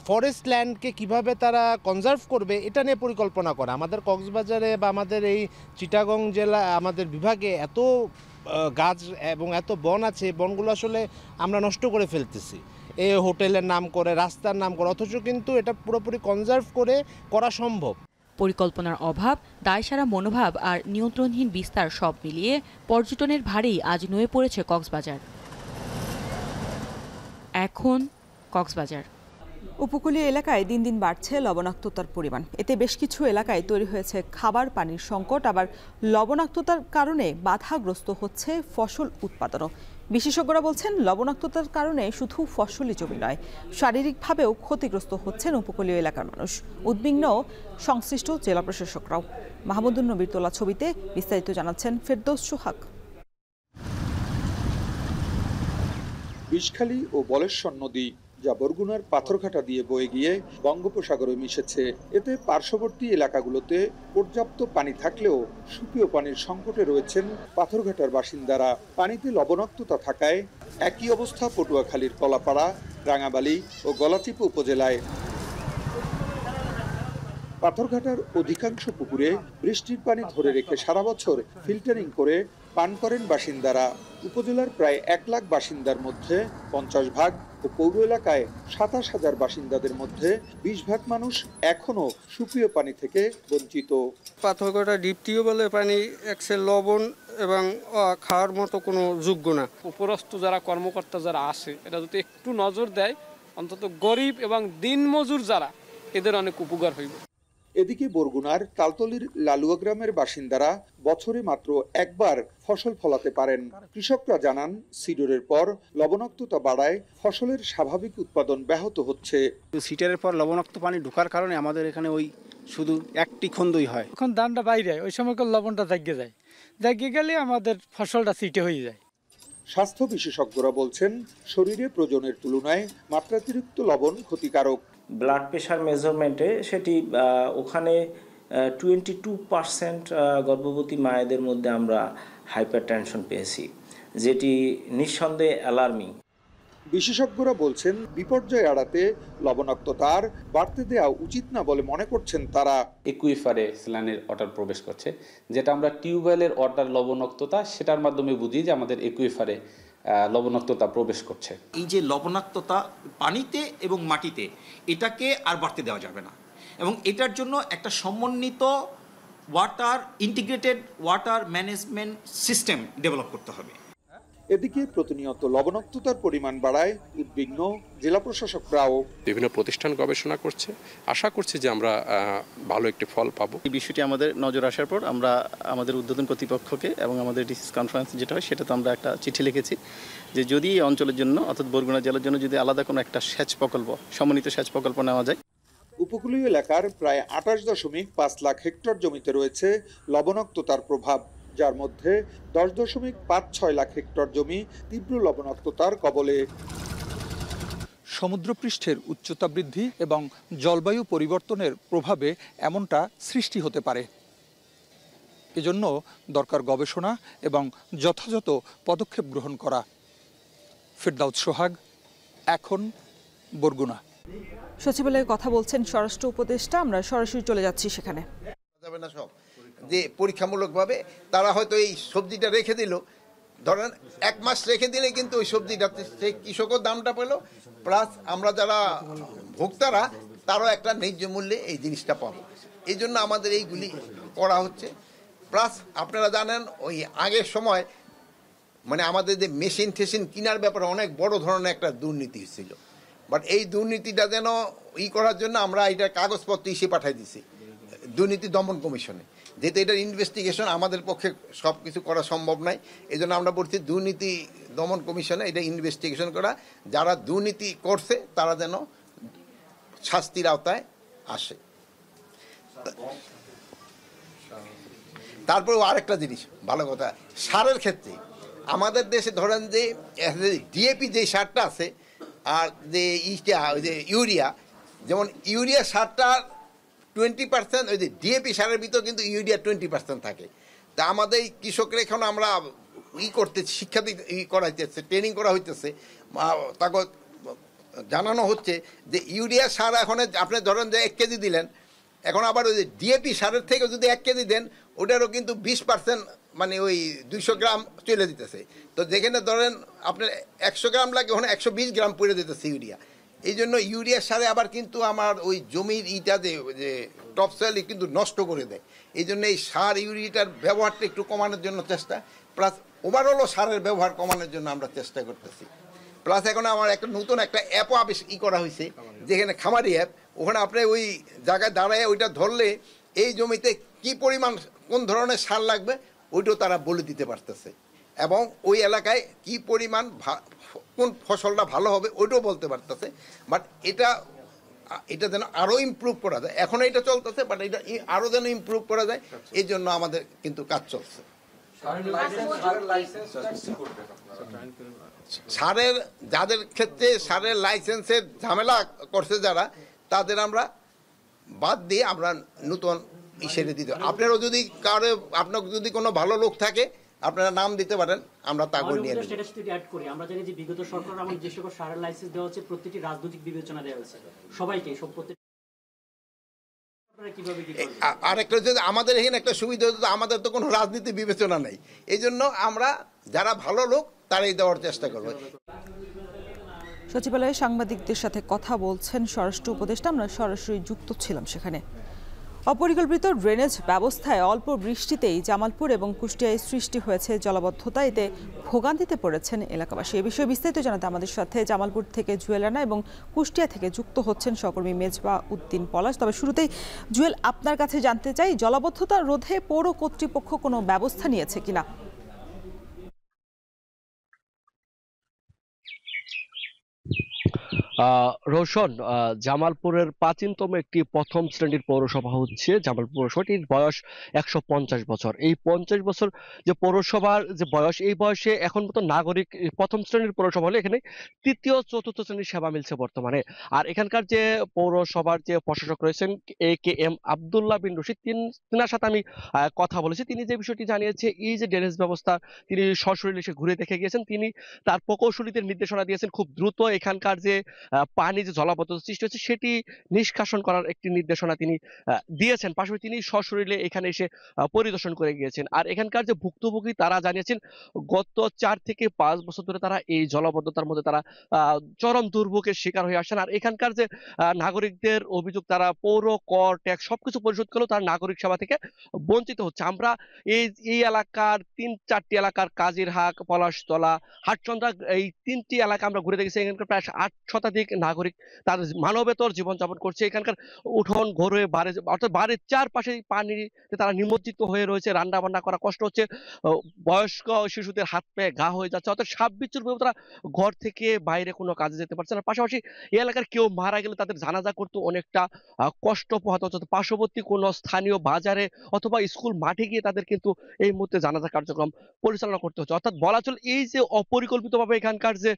ফরেস্ট ল্যান্ডকে কিভাবে তারা কনজার্ভ করবে এটা নিয়ে পরিকল্পনা করে। আমাদের কক্সবাজারে বা আমাদের এই চিটাগং জেলা আমাদের বিভাগে এত গাছ এবং এত বন আছে, বনগুলো আসলে আমরা নষ্ট করে ফেলতেছি এই হোটেলের নাম করে, রাস্তার নাম করে, অথচ কিন্তু এটা পুরোপুরি কনজার্ভ করে করা সম্ভব। পরিকল্পনার অভাব, দায়সারা মনোভাব আর নিয়ন্ত্রণহীন বিস্তার সব মিলিয়ে পর্যটনের ভারেই আজ নুয়ে পড়েছে কক্সবাজার। এখন কক্সবাজার উপকূলীয় এলাকায় দিন দিন বাড়ছে লবণাক্ততার পরিমাণ। এতে বেশ কিছু এলাকায় তৈরি হয়েছে খাবার পানির সংকট। আবার লবণাক্ততার কারণে বাধাগ্রস্ত হচ্ছে ফসল উৎপাদনও। বিশেষজ্ঞরা বলছেন, লবণাক্ততার কারণে শুধু ফসলি জমি নয়, শারীরিকভাবেও ক্ষতিগ্রস্ত হচ্ছেন উপকূলীয় এলাকার মানুষ। উদ্বিগ্ন সংশ্লিষ্ট জেলা প্রশাসকরাও। মাহমুদুন নবীর তোলা ছবিতে বিস্তারিত জানাচ্ছেন ফেরদৌস সোহাগ। বিষখালী ও বলেশ্বর নদী, যা বরগুনার পাথরঘাটা দিয়ে বয়ে গিয়ে বঙ্গোপসাগরে মিশেছে, এতে পার্শ্ববর্তী এলাকাগুলোতে পর্যাপ্ত পানি থাকলেও সুপেয় পানির সংকটে রয়েছেন পাথরঘাটার বাসিন্দারা। পানিতে লবণাক্ততা থাকায় একই অবস্থা পটুয়াখালীর কলাপাড়া, রাঙাবালি ও গলাচিপা উপজেলায়। পাথরঘাটার অধিকাংশ পুকুরে বৃষ্টির পানি ধরে রেখে সারা বছর ফিল্টারিং করে পান করেন বাসিন্দারা। উপজেলার প্রায় 1 লাখ বাসিন্দার মধ্যে 50 ভাগ ও পৌর এলাকায় 27,000 বাসিন্দাদের মধ্যে 20 ভাগ মানুষ এখনো সুপেয় পানি থেকে বঞ্চিত। পাথরঘাটা ডিপ টিউবওয়েলের পানি একসের লবণ এবং খাওয়ার মতো কোনো যোগ্য না। উপরস্থ যারা কর্মকর্তা যারা আছে, এটা যদি একটু নজর দেয়, অন্তত গরিব এবং দিনমজুর যারা, এদের অনেক উপকার হইবে। এদিকে বরগুনার তালতলির লালুয়া গ্রামের বাসিন্দারা বছরে মাত্র একবার ফসল ফলাতে পারেন। কৃষকরা জানান, সিডরের পর লবণাক্ততা বাড়ায় ফসলের স্বাভাবিক উৎপাদন ব্যাহত হচ্ছে। সিডরের পর লবণাক্ত পানি ঢোকার কারণে আমাদের এখানে ওই শুধু একটি খন্দই হয়। এখন ধানটা বাইরে, ওই সময় লবণটা জাগিয়ে যায়, জাগিয়ে গেলে আমাদের ফসলটা সিটে হয়ে যায়। স্বাস্থ্য বিশেষজ্ঞরা বলছেন, শরীরে প্রয়োজনের তুলনায় মাত্রাতিরিক্ত লবণ ক্ষতিকারক। ব্লাড প্রেশার মেজারমেন্টে সেটি ওখানে 22% গর্ভবতী মায়েদের মধ্যে আমরা হাইপারটেনশন পেয়েছি, যেটি নিঃসন্দেহে অ্যালার্মিং। বিশেষজ্ঞরা বলছেন, বিপর্যয় এড়াতে লবণাক্ততা আর বাড়তে দেওয়া উচিত না বলে মনে করছেন তারা। একুইফারে স্যালাইনের ওয়াটার প্রবেশ করছে, যেটা আমরা টিউবওয়েলের ওয়াটার লবণাক্ততা সেটার মাধ্যমে বুঝি যে আমাদের একুইফারে লবণাক্ততা প্রবেশ করছে। এই যে লবণাক্ততা পানিতে এবং মাটিতে, এটাকে আর বাড়তে দেওয়া যাবে না, এবং এটার জন্য একটা সমন্বিত integrated water management system develop করতে হবে। এদিকে প্রতিনিয়ত লবণাক্ততার পরিমাণ বাড়ায় উদ্বিগ্ন জেলা প্রশাসকরাও। বিভিন্ন প্রতিষ্ঠান গবেষণা করছে, আশা করছি যে আমরা ভালো একটি ফল পাবো। এই বিষয়টি আমাদের নজর আসার পর আমরা আমাদের উদ্বোধন কর্তৃপক্ষকে এবং আমাদের ডিসিস কনফারেন্স যেটা হয় সেটাতে আমরা একটা চিঠি লিখেছি যে যদি এই অঞ্চলের জন্য অর্থাৎ বরগুনা জেলার জন্য যদি আলাদা কোনো একটা সেচ প্রকল্প, সমন্বিত সেচ প্রকল্প নেওয়া যায়। উপকূলীয় এলাকার প্রায় 28.5 লাখ হেক্টর জমিতে রয়েছে লবণাক্ততার প্রভাব, যার মধ্যে 10.56 লাখ হেক্টর জমি তীব্র লবণাক্ততার কবলে। সমুদ্রপৃষ্ঠের উচ্চতা বৃদ্ধি এবং জলবায়ু পরিবর্তনের প্রভাবে এমনটা সৃষ্টি হতে পারে। এজন্য দরকার গবেষণা এবং যথাযথ পদক্ষেপ গ্রহণ করা। ফেরদাউস সোহাগ, এখন বরগুনা। সচিবালয়ে কথা বলছেন স্বরাষ্ট্র উপদেষ্টা, আমরা সরাসরি চলে যাচ্ছি সেখানে। যাবে না সব যে পরীক্ষামূলকভাবে তারা হয়তো এই সবজিটা রেখে দিল, ধরেন 1 মাস রেখে দিলে কিন্তু ওই সবজিটা সেই কৃষকও দামটা পেল, প্লাস আমরা যারা ভোক্তারা তারও একটা ন্যায্য মূল্যে এই জিনিসটা পাবো। এই জন্য আমাদের এইগুলি করা হচ্ছে। প্লাস আপনারা জানেন ওই আগের সময় মানে আমাদের যে মেশিন টেশিন কেনার ব্যাপারে অনেক বড় ধরনের একটা দুর্নীতি ছিল, বাট এই দুর্নীতিটা যেন করার জন্য আমরা এটা কাগজপত্র ইসে পাঠাই দিছি দুর্নীতি দমন কমিশনে, যেহেতু এটার ইনভেস্টিগেশন আমাদের পক্ষে সব কিছু করা সম্ভব নয়। এই জন্য আমরা বলছি দুর্নীতি দমন কমিশনে এটা ইনভেস্টিগেশন করা, যারা দুর্নীতি করছে তারা যেন শাস্তির আওতায় আসে। তারপরেও আরেকটা জিনিস ভালো কথা, সারের ক্ষেত্রে আমাদের দেশে ধরেন যে ডিএপি যে সারটা আছে আর যে যে ইউরিয়া, যেমন ইউরিয়া সারটা 20%, ওই যে ডিএপি সারের ভিতর কিন্তু ইউরিয়া 20% থাকে। তা আমাদের কৃষকরা এখন আমরা করতে শিক্ষা করাইতেছে, ট্রেনিং করা হইতেছে, তাকে জানানো হচ্ছে যে ইউরিয়া সার এখন আপনি ধরেন যে 1 কেজি দিলেন, এখন আবার ওই যে ডিএপি সারের থেকে যদি 1 কেজি দেন ওটারও কিন্তু 20% মানে ওই 200 গ্রাম চলে দিতেছে। তো যেখানে ধরেন আপনার 100 গ্রাম লাগে ওখানে 120 গ্রাম পড়ে দিতেছে ইউরিয়া। এই জন্য ইউরিয়া সারে আবার কিন্তু আমার ওই জমির যে টপ সয়েল কিন্তু নষ্ট করে দেয়। এই জন্য এই সার ইউরিয়াটার ব্যবহারটা একটু কমানোর জন্য চেষ্টা, প্লাস ওভারঅলও সারের ব্যবহার কমানোর জন্য আমরা চেষ্টা করতেছি। প্লাস এখন আমার একটা নতুন একটা অ্যাপও করা হয়েছে, যেখানে খামারি অ্যাপ, ওখানে আপনি ওই জায়গায় দাঁড়ায় ওইটা ধরলে এই জমিতে কি পরিমাণ কোন ধরনের সার লাগবে ওইটাও তারা বলে দিতে পারতেছে, এবং ওই এলাকায় কি পরিমাণ কোন ফসলটা ভালো হবে ওইটাও বলতে পারতেছে। বাট এটা যেন আরও ইমপ্রুভ করা যায়, এখন এটা চলতেছে, বাট এটা আরও যেন ইমপ্রুভ করা যায়, এই জন্য আমাদের কিন্তু কাজ চলছে। সারের যাদের ক্ষেত্রে সারের লাইসেন্সের ঝামেলা করছে যারা, তাদের আমরা বাদ দিয়ে আমরা নতুন সেরে দিতে। আপনারও যদি আপনার যদি কোনো ভালো লোক থাকে আপনারা নাম দিতে পারেন, আমরা তা করে নিয়ে নেব। আমরা জানি যে বিগত সরকার আমাদের যে সকল সারের লাইসেন্স দেওয়া হচ্ছে প্রত্যেকটি রাজনৈতিক বিবেচনা দেওয়া হয়েছে সবাইকে, সব প্রত্যেক। আরেকটা যে আমাদের এখানে একটা সুবিধা হতো, আমাদের তো কোনো রাজনীতি বিবেচনা নেই, এই জন্য আমরা যারা ভালো লোক তারাই দেওয়ার চেষ্টা করবো। সচিবালয়ে সাংবাদিকদের সাথে কথা বলছেন স্বরাষ্ট্র উপদেষ্টা, আমরা সরাসরি যুক্ত ছিলাম সেখানে। অপরিকল্পিত ড্রেনেজ ব্যবস্থায় অল্প বৃষ্টিতেই জামালপুর এবং কুষ্টিয়ায় সৃষ্টি হয়েছে জলাবদ্ধতা, এতে ভোগান্তিতে পড়েছেন এলাকাবাসী। এ বিষয়ে বিস্তারিত জানাতে আমাদের সাথে জামালপুর থেকে জুয়েল রানা এবং কুষ্টিয়া থেকে যুক্ত হচ্ছেন সহকর্মী মেজবা উদ্দিন পলাশ। তবে শুরুতেই জুয়েল, আপনার কাছে জানতে চাই, জলাবদ্ধতা রোধে পৌর কর্তৃপক্ষ কোনো ব্যবস্থা নিয়েছে কিনা? রোশন, জামালপুরের প্রাচীনতম একটি প্রথম শ্রেণীর পৌরসভা হচ্ছে জামালপুর পৌরসভা। এটির বয়স 150 বছর। এই 50 বছর যে পৌরসভার যে বয়স, এই বয়সে এখন মতো নাগরিক প্রথম শ্রেণীর পৌরসভা হলে এখানে তৃতীয় চতুর্থ শ্রেণীর সেবা মিলছে বর্তমানে। আর এখানকার যে পৌরসভার যে প্রশাসক রয়েছেন AKM আব্দুল্লাহ বিন রশিদ, তিনার সাথে আমি কথা বলেছি। তিনি যে বিষয়টি জানিয়েছে, এই যে ড্রেনেজ ব্যবস্থা তিনি সশরীরে এসে ঘুরে দেখে গিয়েছেন, তিনি তার প্রকৌশলীদের নির্দেশনা দিয়েছেন খুব দ্রুত এখানকার যে পানি যে জলাবদ্ধতা সৃষ্টি হচ্ছে সেটি নিষ্কাশন করার একটি নির্দেশনা তিনি দিয়েছেন। পাশাপাশি তিনি সশরীরে এখানে এসে পরিদর্শন করে গিয়েছেন। আর এখানকার যে ভুক্তভোগী তারা জানিয়েছেন গত 4 থেকে 5 বছর ধরে তারা এই জলাবদ্ধতার মধ্যে তারা চরম দুর্ভোগের শিকার হয়ে আসছেন। আর এখানকার যে নাগরিকদের অভিযোগ তারা পৌর কর ট্যাক্স সবকিছু পরিশোধ করলেও তারা নাগরিক সেবা থেকে বঞ্চিত হচ্ছে। আমরা এই এলাকার 3-4টি এলাকার কাজিরহাট, পলাশতলা, হাটচন্দ্রা এই 3টি এলাকা আমরা ঘুরে দেখেছি। এখানকার প্রায় 8 শতাধিক নাগরিক তার মানবেতর জীবনযাপন করছে। এখানকার উঠোন ঘরে অর্থাৎ বাড়ির চারপাশে পানিতে তারা নিমজ্জিত হয়ে রয়েছে। রান্না বান্না করা কষ্ট হচ্ছে। বয়স্ক শিশুদের হাত পায়ে ঘা হয়ে যাচ্ছে। অর্থাৎ সাপ বিচ্ছুর ভাবে তারা ঘর থেকে বাইরে কোনো কাজে যেতে পারছে না। পাশাপাশি এই এলাকার কেউ মারা গেলে তাদের জানাজা করতে অনেকটা কষ্ট পোহাতে হচ্ছে। পার্শ্ববর্তী কোনো স্থানীয় বাজারে অথবা স্কুল মাঠে গিয়ে তাদের কিন্তু এই মুহূর্তে জানাজা কার্যক্রম পরিচালনা করতে হচ্ছে। অর্থাৎ বলা চলে এই যে অপরিকল্পিতভাবে এখানকার যে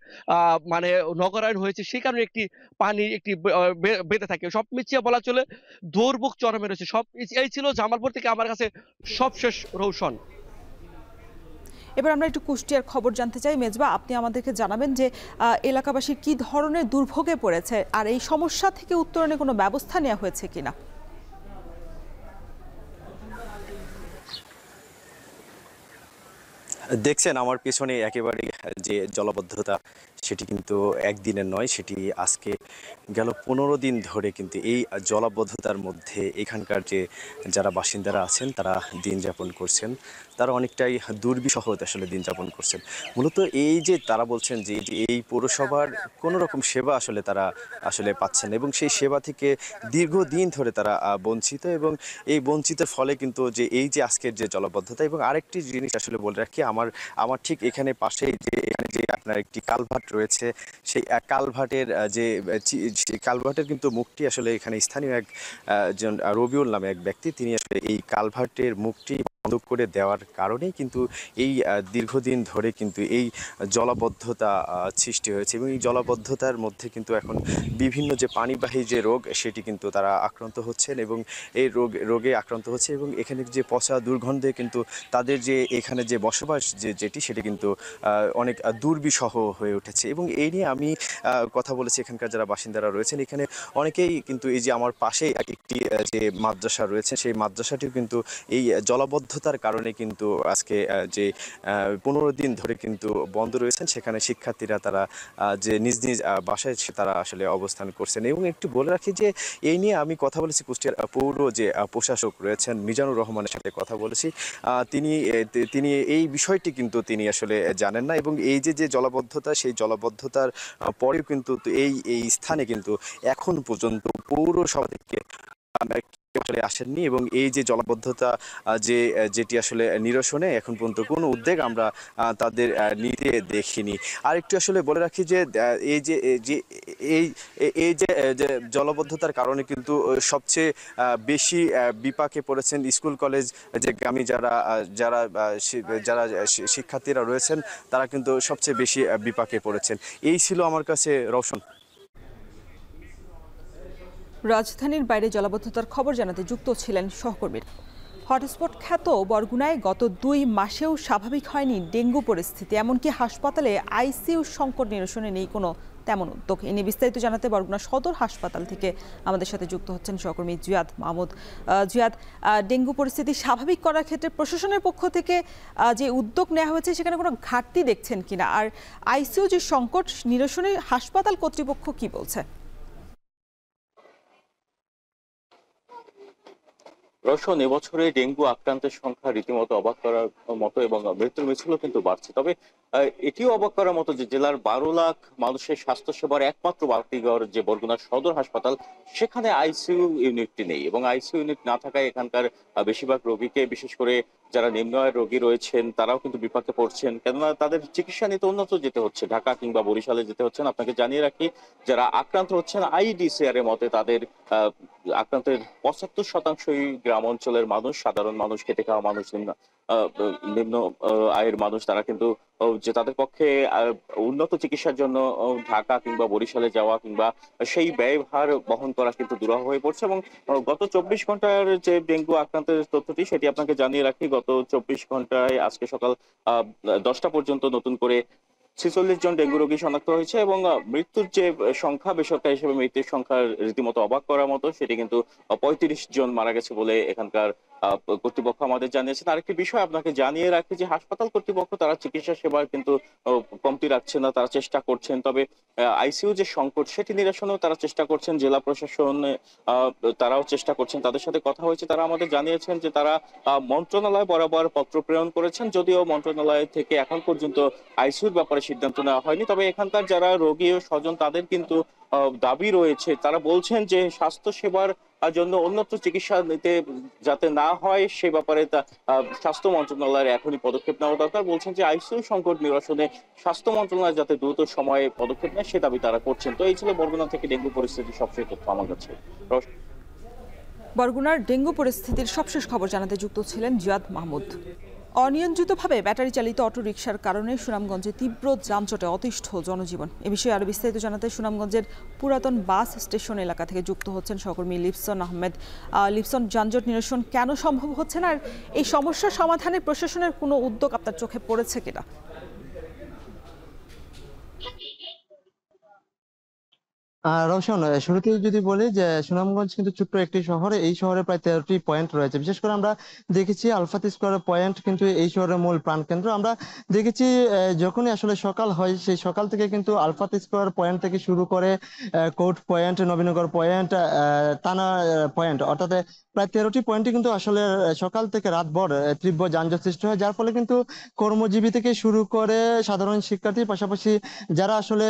মানে নগরায়ণ হয়েছে সেই কারণে একটি পানি একটি বেঁধে থাকে। সব মিছিয়ে বলা চলে দুর্ভোগ চরমে রয়েছে। এই ছিল জামালপুর থেকে আমার কাছে সবশেষ রৌশন। এবার আমরা একটু কুষ্টিয়ার খবর জানতে চাই। মেজবা, আপনি আমাদেরকে জানাবেন যে এলাকাবাসী কি ধরনের দুর্ভোগে পড়েছে আর এই সমস্যা থেকে উত্তরণে কোনো ব্যবস্থা নেওয়া হয়েছে কিনা। দেখছেন আমার পেছনে একেবারে যে জলাবদ্ধতা সেটি কিন্তু একদিনের নয়, সেটি আজকে গেল 15 দিন ধরে কিন্তু এই জলাবদ্ধতার মধ্যে এখানকার যে যারা বাসিন্দারা আছেন তারা দিন যাপন করছেন। তারা অনেকটাই দুর্বিষহ আসলে দিন যাপন করছেন। মূলত এই যে তারা বলছেন যে এই পৌরসভার কোনো রকম সেবা আসলে তারা আসলে পাচ্ছেন এবং সেই সেবা থেকে দীর্ঘদিন ধরে তারা বঞ্চিত এবং এই বঞ্চিতের ফলে কিন্তু যে এই যে আজকের যে জলাবদ্ধতা। এবং আরেকটি জিনিস আসলে বলে রাখি, আমার ঠিক এখানে পাশেই এখানে যে আপনার একটি কালভার্ট রয়েছে, সেই কালভার্টের কালভার্টের কিন্তু মুখটি আসলে এখানে স্থানীয় একজন রবিউল নামে এক ব্যক্তি, তিনি আসলে এই কালভার্টের মুখটি বন্ধ করে দেওয়ার কারণেই কিন্তু এই দীর্ঘদিন ধরে কিন্তু এই জলাবদ্ধতা সৃষ্টি হয়েছে এবং এই জলাবদ্ধতার মধ্যে কিন্তু এখন বিভিন্ন যে পানিবাহী যে রোগ সেটি কিন্তু তারা আক্রান্ত হচ্ছেন এবং এই রোগে আক্রান্ত হচ্ছে এবং এখানে যে পচা দুর্গন্ধে কিন্তু তাদের যে এখানে যে বসবাস যেটি সেটি কিন্তু অনেক দুর্বিষহ হয়ে উঠেছে। এবং এই নিয়ে আমি কথা বলেছি এখানকার যারা বাসিন্দারা রয়েছেন। এখানে অনেকেই কিন্তু এই যে আমার পাশে একটি যে মাদ্রাসা রয়েছে সেই মাদ্রাসাটিও কিন্তু এই জলাবদ্ধতার কারণে কিন্তু আজকে যে 15 দিন ধরে কিন্তু বন্ধ রয়েছেন। সেখানে শিক্ষার্থীরা তারা যে নিজ নিজ বাসায় তারা আসলে অবস্থান করছেন। এবং একটু বলে রাখি যে এই নিয়ে আমি কথা বলেছি কুষ্টিয়ার পৌর যে প্রশাসক রয়েছেন মিজানুর রহমানের সাথে কথা বলেছি। তিনি এই বিষয়টি কিন্তু তিনি আসলে জানেন না এবং এই যে জলাবদ্ধতা সেই জলাবদ্ধতার পরেও কিন্তু এই স্থানে কিন্তু এখন পর্যন্ত পৌরসভা থেকে আসলে আসেননি এবং এই যে জলাবদ্ধতা যেটি আসলে নিরসনে এখন পর্যন্ত কোনো উদ্যোগ আমরা তাদের নিতে দেখিনি। আর একটু আসলে বলে রাখি যে এই যে জলাবদ্ধতার কারণে কিন্তু সবচেয়ে বেশি বিপাকে পড়েছেন স্কুল কলেজ যে গ্রামী যারা শিক্ষার্থীরা রয়েছেন তারা কিন্তু সবচেয়ে বেশি বিপাকে পড়েছেন। এই ছিল আমার কাছে রওশন। রাজধানীর বাইরে জলাবদ্ধতার খবর জানাতে যুক্ত ছিলেন সহকর্মীরা। হটস্পট খ্যাত বরগুনায় গত 2 মাসেও স্বাভাবিক হয়নি ডেঙ্গু পরিস্থিতি। এমনকি হাসপাতালে আইসিইউ সংকট নিরসনে নেই কোনো তেমন উদ্যোগ। এ নিয়ে বিস্তারিত জানাতে বরগুনা সদর হাসপাতাল থেকে আমাদের সাথে যুক্ত হচ্ছেন সহকর্মী জিয়াদ মাহমুদ। জিয়াদ, ডেঙ্গু পরিস্থিতি স্বাভাবিক করার ক্ষেত্রে প্রশাসনের পক্ষ থেকে যে উদ্যোগ নেওয়া হয়েছে সেখানে কোনো ঘাটতি দেখছেন কিনা, আর আইসিইউ যে সংকট নিরসনে হাসপাতাল কর্তৃপক্ষ কি বলছে? রওশন, এবছরে ডেঙ্গু আক্রান্তের সংখ্যা রীতিমতো অবাক করার মতো এবং মৃত্যুর মিছিলও কিন্তু বাড়ছে। তবে এটিও অবাক করার মতো যে জেলার 12 লাখ মানুষের স্বাস্থ্যসেবার একমাত্র বাতিঘর যে বরগুনা সদর হাসপাতাল, সেখানে আইসিইউ ইউনিটটি নেই এবং আইসিইউ ইউনিট না থাকায় এখানকার বেশিরভাগ রোগীকে, বিশেষ করে যারা নিম্ন আয়ের রোগী রয়েছেন তারাও কিন্তু বিপাকে পড়ছেন, কেননা তাদের চিকিৎসা নিতে অন্যত্র যেতে হচ্ছে, ঢাকা কিংবা বরিশালে যেতে হচ্ছেন। আপনাকে জানিয়ে রাখি যারা আক্রান্ত হচ্ছেন আইডিসিআর এর মতে তাদের আক্রান্তের 75%ই গ্রাম অঞ্চলের মানুষ, সাধারণ মানুষ, খেটে খাওয়া মানুষ, নিম্ন আয়ের মানুষ। তারা কিন্তু যে তাদের পক্ষে উন্নত চিকিৎসার জন্য ঢাকা কিংবা বরিশালে যাওয়া কিংবা সেই ব্যয়ভার বহন করা কিন্তু দুরূহ হয়ে পড়ছে। এবং গত 24 ঘন্টার যে ডেঙ্গু আক্রান্তের তথ্যটি সেটি আপনাকে জানিয়ে রাখি, গত 24 ঘন্টায় আজকে সকাল 10টা পর্যন্ত নতুন করে 46 জন ডেঙ্গু রোগী শনাক্ত হয়েছে এবং মৃত্যুর যে সংখ্যা, বেসরকারি হিসেবে মৃত্যুর সংখ্যা রীতিমতো অবাক করার মতো, সেটি কিন্তু 35 জন মারা গেছে বলে এখানকার কর্তৃপক্ষ আমাদের জানিয়েছেন। আরেকটি বিষয় আপনাকে জানিয়ে রাখি যে হাসপাতাল কর্তৃপক্ষ তারা চিকিৎসা সেবার কিন্তু কমতি রাখছেন না, তারা চেষ্টা করছেন। তবে আইসিইউ যে সংকট সেটি নিরসনেও তারা চেষ্টা করছেন। জেলা প্রশাসন তারাও চেষ্টা করছেন। তাদের সাথে কথা হয়েছে, তারা আমাদের জানিয়েছেন যে তারা মন্ত্রণালয় বরাবর পত্র প্রেরণ করেছেন, যদিও মন্ত্রণালয় থেকে এখন পর্যন্ত আইসিইউর ব্যাপারে সিদ্ধান্ত নেওয়া হয়নি। তবে এখানকার যারা রোগী ও স্বজন তাদের কিন্তু দাবি রয়েছে, তারা বলছেন যে স্বাস্থ্য সেবার জন্য অন্যত্র চিকিৎসা নিতে যাতে না হয় সে ব্যাপারে স্বাস্থ্য মন্ত্রণালয়ের এখনই পদক্ষেপ নেওয়া দরকার। বলছেন যে আইসিইউ সংকট নিরসনে স্বাস্থ্য মন্ত্রণালয় যাতে দ্রুত সময়ে পদক্ষেপ নেয় সে দাবি তারা করছেন। তো এই ছিল বরগুনা থেকে ডেঙ্গু পরিস্থিতির সবশেষ তথ্য আমার কাছে। বরগুনার ডেঙ্গু পরিস্থিতির সবশেষ খবর জানাতে যুক্ত ছিলেন জিয়াদ মাহমুদ। অনিয়ন্ত্রিতভাবে ব্যাটারি চালিত অটোরিকশার কারণে সুনামগঞ্জে তীব্র যানজটে অতিষ্ঠ জনজীবন। এ বিষয়ে আরো বিস্তারিত জানাতে সুনামগঞ্জের পুরাতন বাস স্টেশন এলাকা থেকে যুক্ত হচ্ছেন সহকর্মী লিপসন আহমেদ। লিপসন, যানজট নিরসন কেন সম্ভব হচ্ছে না, আর এই সমস্যা সমাধানে প্রশাসনের কোনো উদ্যোগ আপনার চোখে পড়েছে কিনা? রওশন, শুরুতে যদি বলি যে সুনামগঞ্জ কিন্তু ছোট্ট একটি শহরে, এই শহরে প্রায় 13টি পয়েন্ট রয়েছে। বিশেষ করে আমরা দেখেছি আলফাত স্কোয়ার পয়েন্ট কিন্তু এই শহরের মূল প্রাণকেন্দ্র। আমরা দেখেছি যখনই আসলে সকাল হয় সেই সকাল থেকে কিন্তু আলফাত স্কোয়ার পয়েন্ট থেকে শুরু করে কোর্ট পয়েন্ট, নবীনগর পয়েন্ট, থানা পয়েন্ট, অর্থাৎ প্রায় 13টি পয়েন্টে কিন্তু আসলে সকাল থেকে রাতভর তীব্র যানজট সৃষ্টি হয়, যার ফলে কিন্তু কর্মজীবী থেকে শুরু করে সাধারণ শিক্ষার্থীর পাশাপাশি যারা আসলে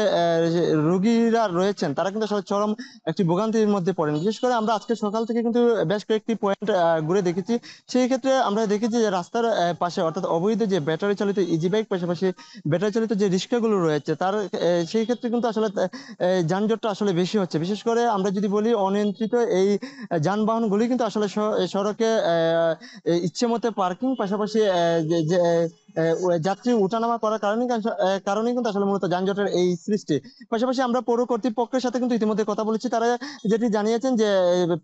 রোগীরা রয়েছেন তারা কিন্তু আসলে চরম একটি ভোগান্তির মধ্যে পড়েন। বিশেষ করে আমরা আজকে সকাল থেকে কিন্তু বেশ কয়েকটি পয়েন্ট ঘুরে দেখেছি। সেই ক্ষেত্রে আমরা দেখেছি যে রাস্তার পাশে অর্থাৎ অবৈধ যে ব্যাটারি চালিত ইজি বাইক পাশাপাশি ব্যাটারি চালিত যে রিক্সাগুলো রয়েছে তার সেই ক্ষেত্রে কিন্তু আসলে যানজটটা আসলে বেশি হচ্ছে। বিশেষ করে আমরা যদি বলি অনিয়ন্ত্রিত এই যানবাহনগুলি কিন্তু আসলে সড়কে ইচ্ছে মতো পার্কিং পাশাপাশি যাত্রী উঠানামা করার কারণে কিন্তু আসলে মূলত যানজটের এই সৃষ্টি। পাশাপাশি আমরা পৌর কর্তৃপক্ষের সাথে কিন্তু ইতিমধ্যে কথা বলেছি, তারা যেটি জানিয়েছেন যে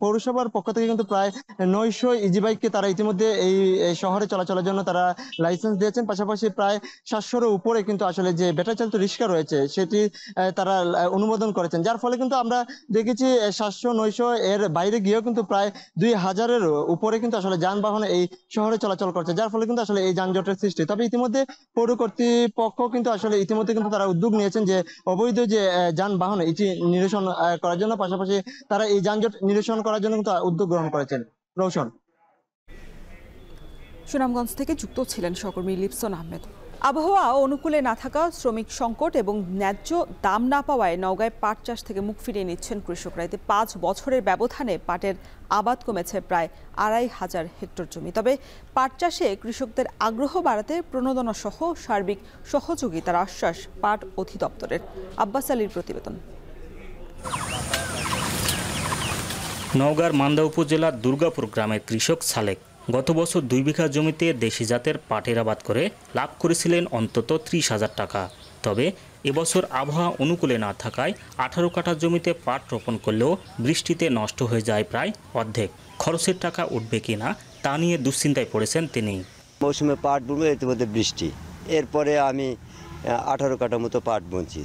পৌরসভার পক্ষ থেকে কিন্তু প্রায় 900 ইজি বাইককে তারা ইতিমধ্যে এই শহরে চলাচলের জন্য তারা লাইসেন্স দিয়েছেন। পাশাপাশি প্রায় 700-এর উপরে কিন্তু আসলে যে ব্যাটারি চালিত রিক্সা রয়েছে সেটি তারা অনুমোদন করেছেন, যার ফলে কিন্তু আমরা দেখেছি 700-900 এর বাইরে গিয়েও কিন্তু প্রায় 2000-এর উপরে কিন্তু আসলে যানবাহন এই শহরে চলাচল করছে, যার ফলে কিন্তু আসলে এই যানজটের সৃষ্টি। তবে ইতিমধ্যে পৌর কর্তৃপক্ষ কিন্তু আসলে ইতিমধ্যে কিন্তু তারা উদ্যোগ নিয়েছেন যে অবৈধ যে যানবাহন এটি নিরসন করার জন্য, পাশাপাশি তারা এই যানজট নিরসন করার জন্য কিন্তু উদ্যোগ গ্রহণ করেছেন। রওশন, সুনামগঞ্জ থেকে যুক্ত ছিলেন সহকর্মী লিপসন আহমেদ। আবহাওয়া অনুকূলে না থাকা, শ্রমিক সংকট এবং ন্যায্য দাম না পাওয়ায় নওগাঁয় পাট চাষ থেকে মুখ ফিরিয়ে নিচ্ছেন কৃষকরা। এতে 5 বছরের ব্যবধানে পাটের আবাদ কমেছে প্রায় 2500 হেক্টর জমি। তবে পাট চাষে কৃষকদের আগ্রহ বাড়াতে প্রণোদনা সহ সার্বিক সহযোগিতার আশ্বাস পাট অধিদপ্তরের। আব্বাস আলীর প্রতিবেদন। নওগাঁর মান্দা উপজেলার দুর্গাপুর গ্রামের কৃষক সালেক গত বছর 2 বিঘা জমিতে দেশি জাতের পাটের আবাদ করে লাভ করেছিলেন অন্তত 30,000 টাকা। তবে এবছর আবহাওয়া অনুকূলে না থাকায় 18 কাঠা জমিতে পাট রোপণ করলেও বৃষ্টিতে নষ্ট হয়ে যায় প্রায় অর্ধেক। খরচের টাকা উঠবে কিনা তা নিয়ে দুশ্চিন্তায় পড়েছেন তিনি। মৌসুমে পাট বুনবো, ইতিমধ্যে বৃষ্টি, এরপরে আমি 18 কাঠা মতো পাট বুনছি,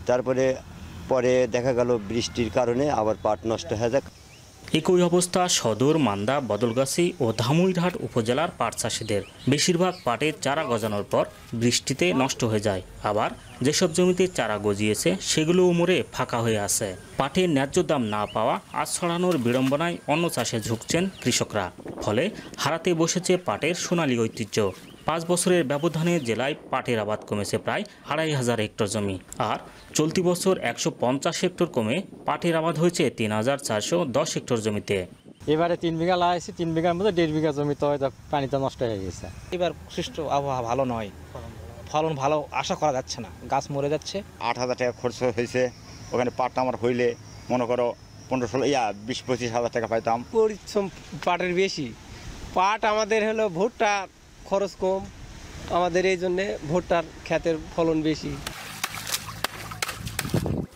পরে দেখা গেল বৃষ্টির কারণে আবার পাট নষ্ট হয়ে যায়। একই অবস্থা সদর, মান্দা, বদলগাছি ও ধামইরহাট উপজেলার পাট চাষিদের। বেশিরভাগ পাটের চারা গজানোর পর বৃষ্টিতে নষ্ট হয়ে যায়, আবার যেসব জমিতে চারা গজিয়েছে সেগুলোও মরে ফাঁকা হয়ে আছে। পাটের ন্যায্য দাম না পাওয়া আজ ছড়ানোর বিড়ম্বনায় অন্য চাষে ঝুঁকছেন কৃষকরা, ফলে হারাতে বসেছে পাটের সোনালী ঐতিহ্য। 5 বছরের ব্যবধানে জেলায় পাটের আবাদ কমেছে প্রায় 2500 হেক্টর জমি, আর চলতি বছর 150 হেক্টর কমে পাটের আবাদ হয়েছে 3410 হেক্টর জমিতে। এবারে 3 বিঘা লাগাইছি, 3 বিঘার মধ্যে 1.5 বিঘা জমি তো পানিতে নষ্ট হয়ে গেছে। এবার সুষ্ঠু আবহাওয়া ভালো নয়, ফলন ভালো আশা করা যাচ্ছে না, গাছ মরে যাচ্ছে। 8,000 টাকা খরচ হয়েছে, ওখানে পাটটা আমার হইলে মনে করো 15-20-25 হাজার টাকা পাইতাম। পরিশ্রম পাটের বেশি, পাট আমাদের হলো ভুট্টা খরচ কম, আমাদের এই জন্যে ভুট্টার ক্ষেতের ফলন বেশি।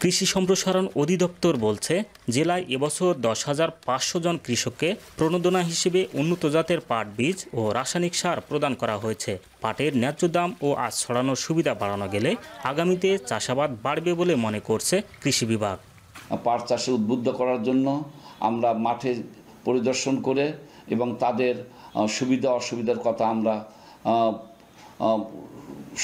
কৃষি সম্প্রসারণ অধিদপ্তর বলছে জেলায় এবছর 10,500 জন কৃষককে প্রণোদনা হিসেবে উন্নত জাতের পাট বীজ ও রাসায়নিক সার প্রদান করা হয়েছে। পাটের ন্যায্য দাম ও আঁচ ছড়ানোর সুবিধা বাড়ানো গেলে আগামীতে চাষাবাদ বাড়বে বলে মনে করছে কৃষি বিভাগ। পাট চাষে উদ্বুদ্ধ করার জন্য আমরা মাঠে পরিদর্শন করে এবং তাদের সুবিধা অসুবিধার কথা আমরা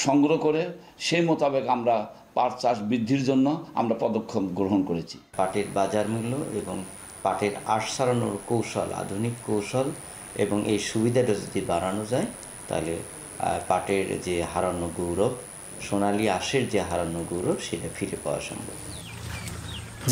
সংগ্রহ করে সেই মোতাবেক আমরা পাট চাষ বৃদ্ধির জন্য আমরা পদক্ষেপ গ্রহণ করেছি। পাটের বাজার মূল্য এবং পাটের আঁশ ছাড়ানোর কৌশল, আধুনিক কৌশল এবং এই সুবিধাটা যদি বাড়ানো যায় তাহলে পাটের যে হারানো গৌরব, সোনালী আঁশের যে হারানো গৌরব সেটা ফিরে পাওয়া সম্ভব।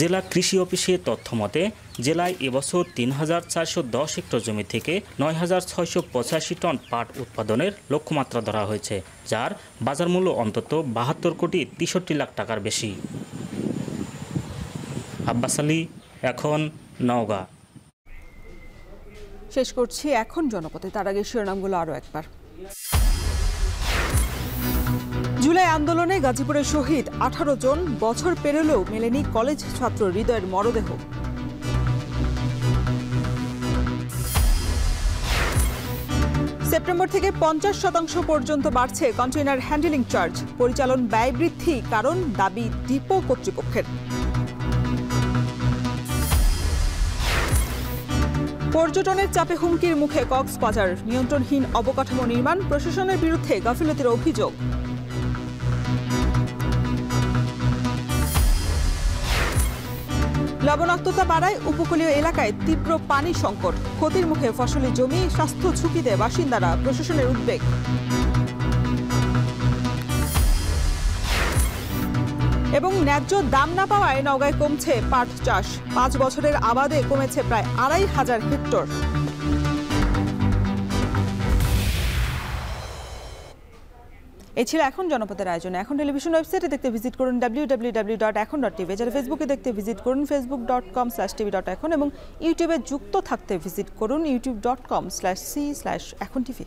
জেলা কৃষি অফিসের তথ্য মতে জেলায় এবছর 3,410 হেক্টর জমি থেকে 9,685 টন পাট উৎপাদনের লক্ষ্যমাত্রা ধরা হয়েছে, যার বাজার মূল্য অন্তত 72 কোটি 63 লাখ টাকার বেশি। আব্বাস আলী, এখন নওগাঁ। শেষ করছি এখন জনপদে, তার আগে শিরোনামগুলো আরও একবার। জুলাই আন্দোলনে গাজীপুরে শহীদ 18 জন, বছর পেরোলেও মেলেনি কলেজ ছাত্র হৃদয়ের মরদেহ। সেপ্টেম্বর থেকে 50% পর্যন্ত বাড়ছে কন্টেইনার হ্যান্ডেলিং চার্জ, পরিচালন ব্যয় বৃদ্ধি কারণ দাবি ডিপো কর্তৃপক্ষের। পর্যটনের চাপে হুমকির মুখে কক্সবাজার, নিয়ন্ত্রণহীন অবকাঠামো নির্মাণ, প্রশাসনের বিরুদ্ধে গাফিলতির অভিযোগ। লবণাক্ততা বাড়ায় উপকূলীয় এলাকায় তীব্র পানি সংকট, ক্ষতির মুখে ফসলি জমি, স্বাস্থ্য ঝুঁকিতে বাসিন্দারা, প্রশাসনের উদ্বেগ। এবং ন্যায্য দাম না পাওয়ায় নওগাঁয় কমছে পাট চাষ, 5 বছরের আবাদে কমেছে প্রায় 2,500 হেক্টর। এই ছিল এখন জনপদের আয়োজনে। এখন টেলিভিশন ওয়েবসাইটে দেখতে ভিজিট করুন www.ekhon.tv, এছাড়া ফেসবুকে দেখতে ভিজিট করুন facebook.com/tv.ekhon এবং ইউটিউবে যুক্ত থাকতে ভিজিট করুন youtube.com/c/ekhon tv।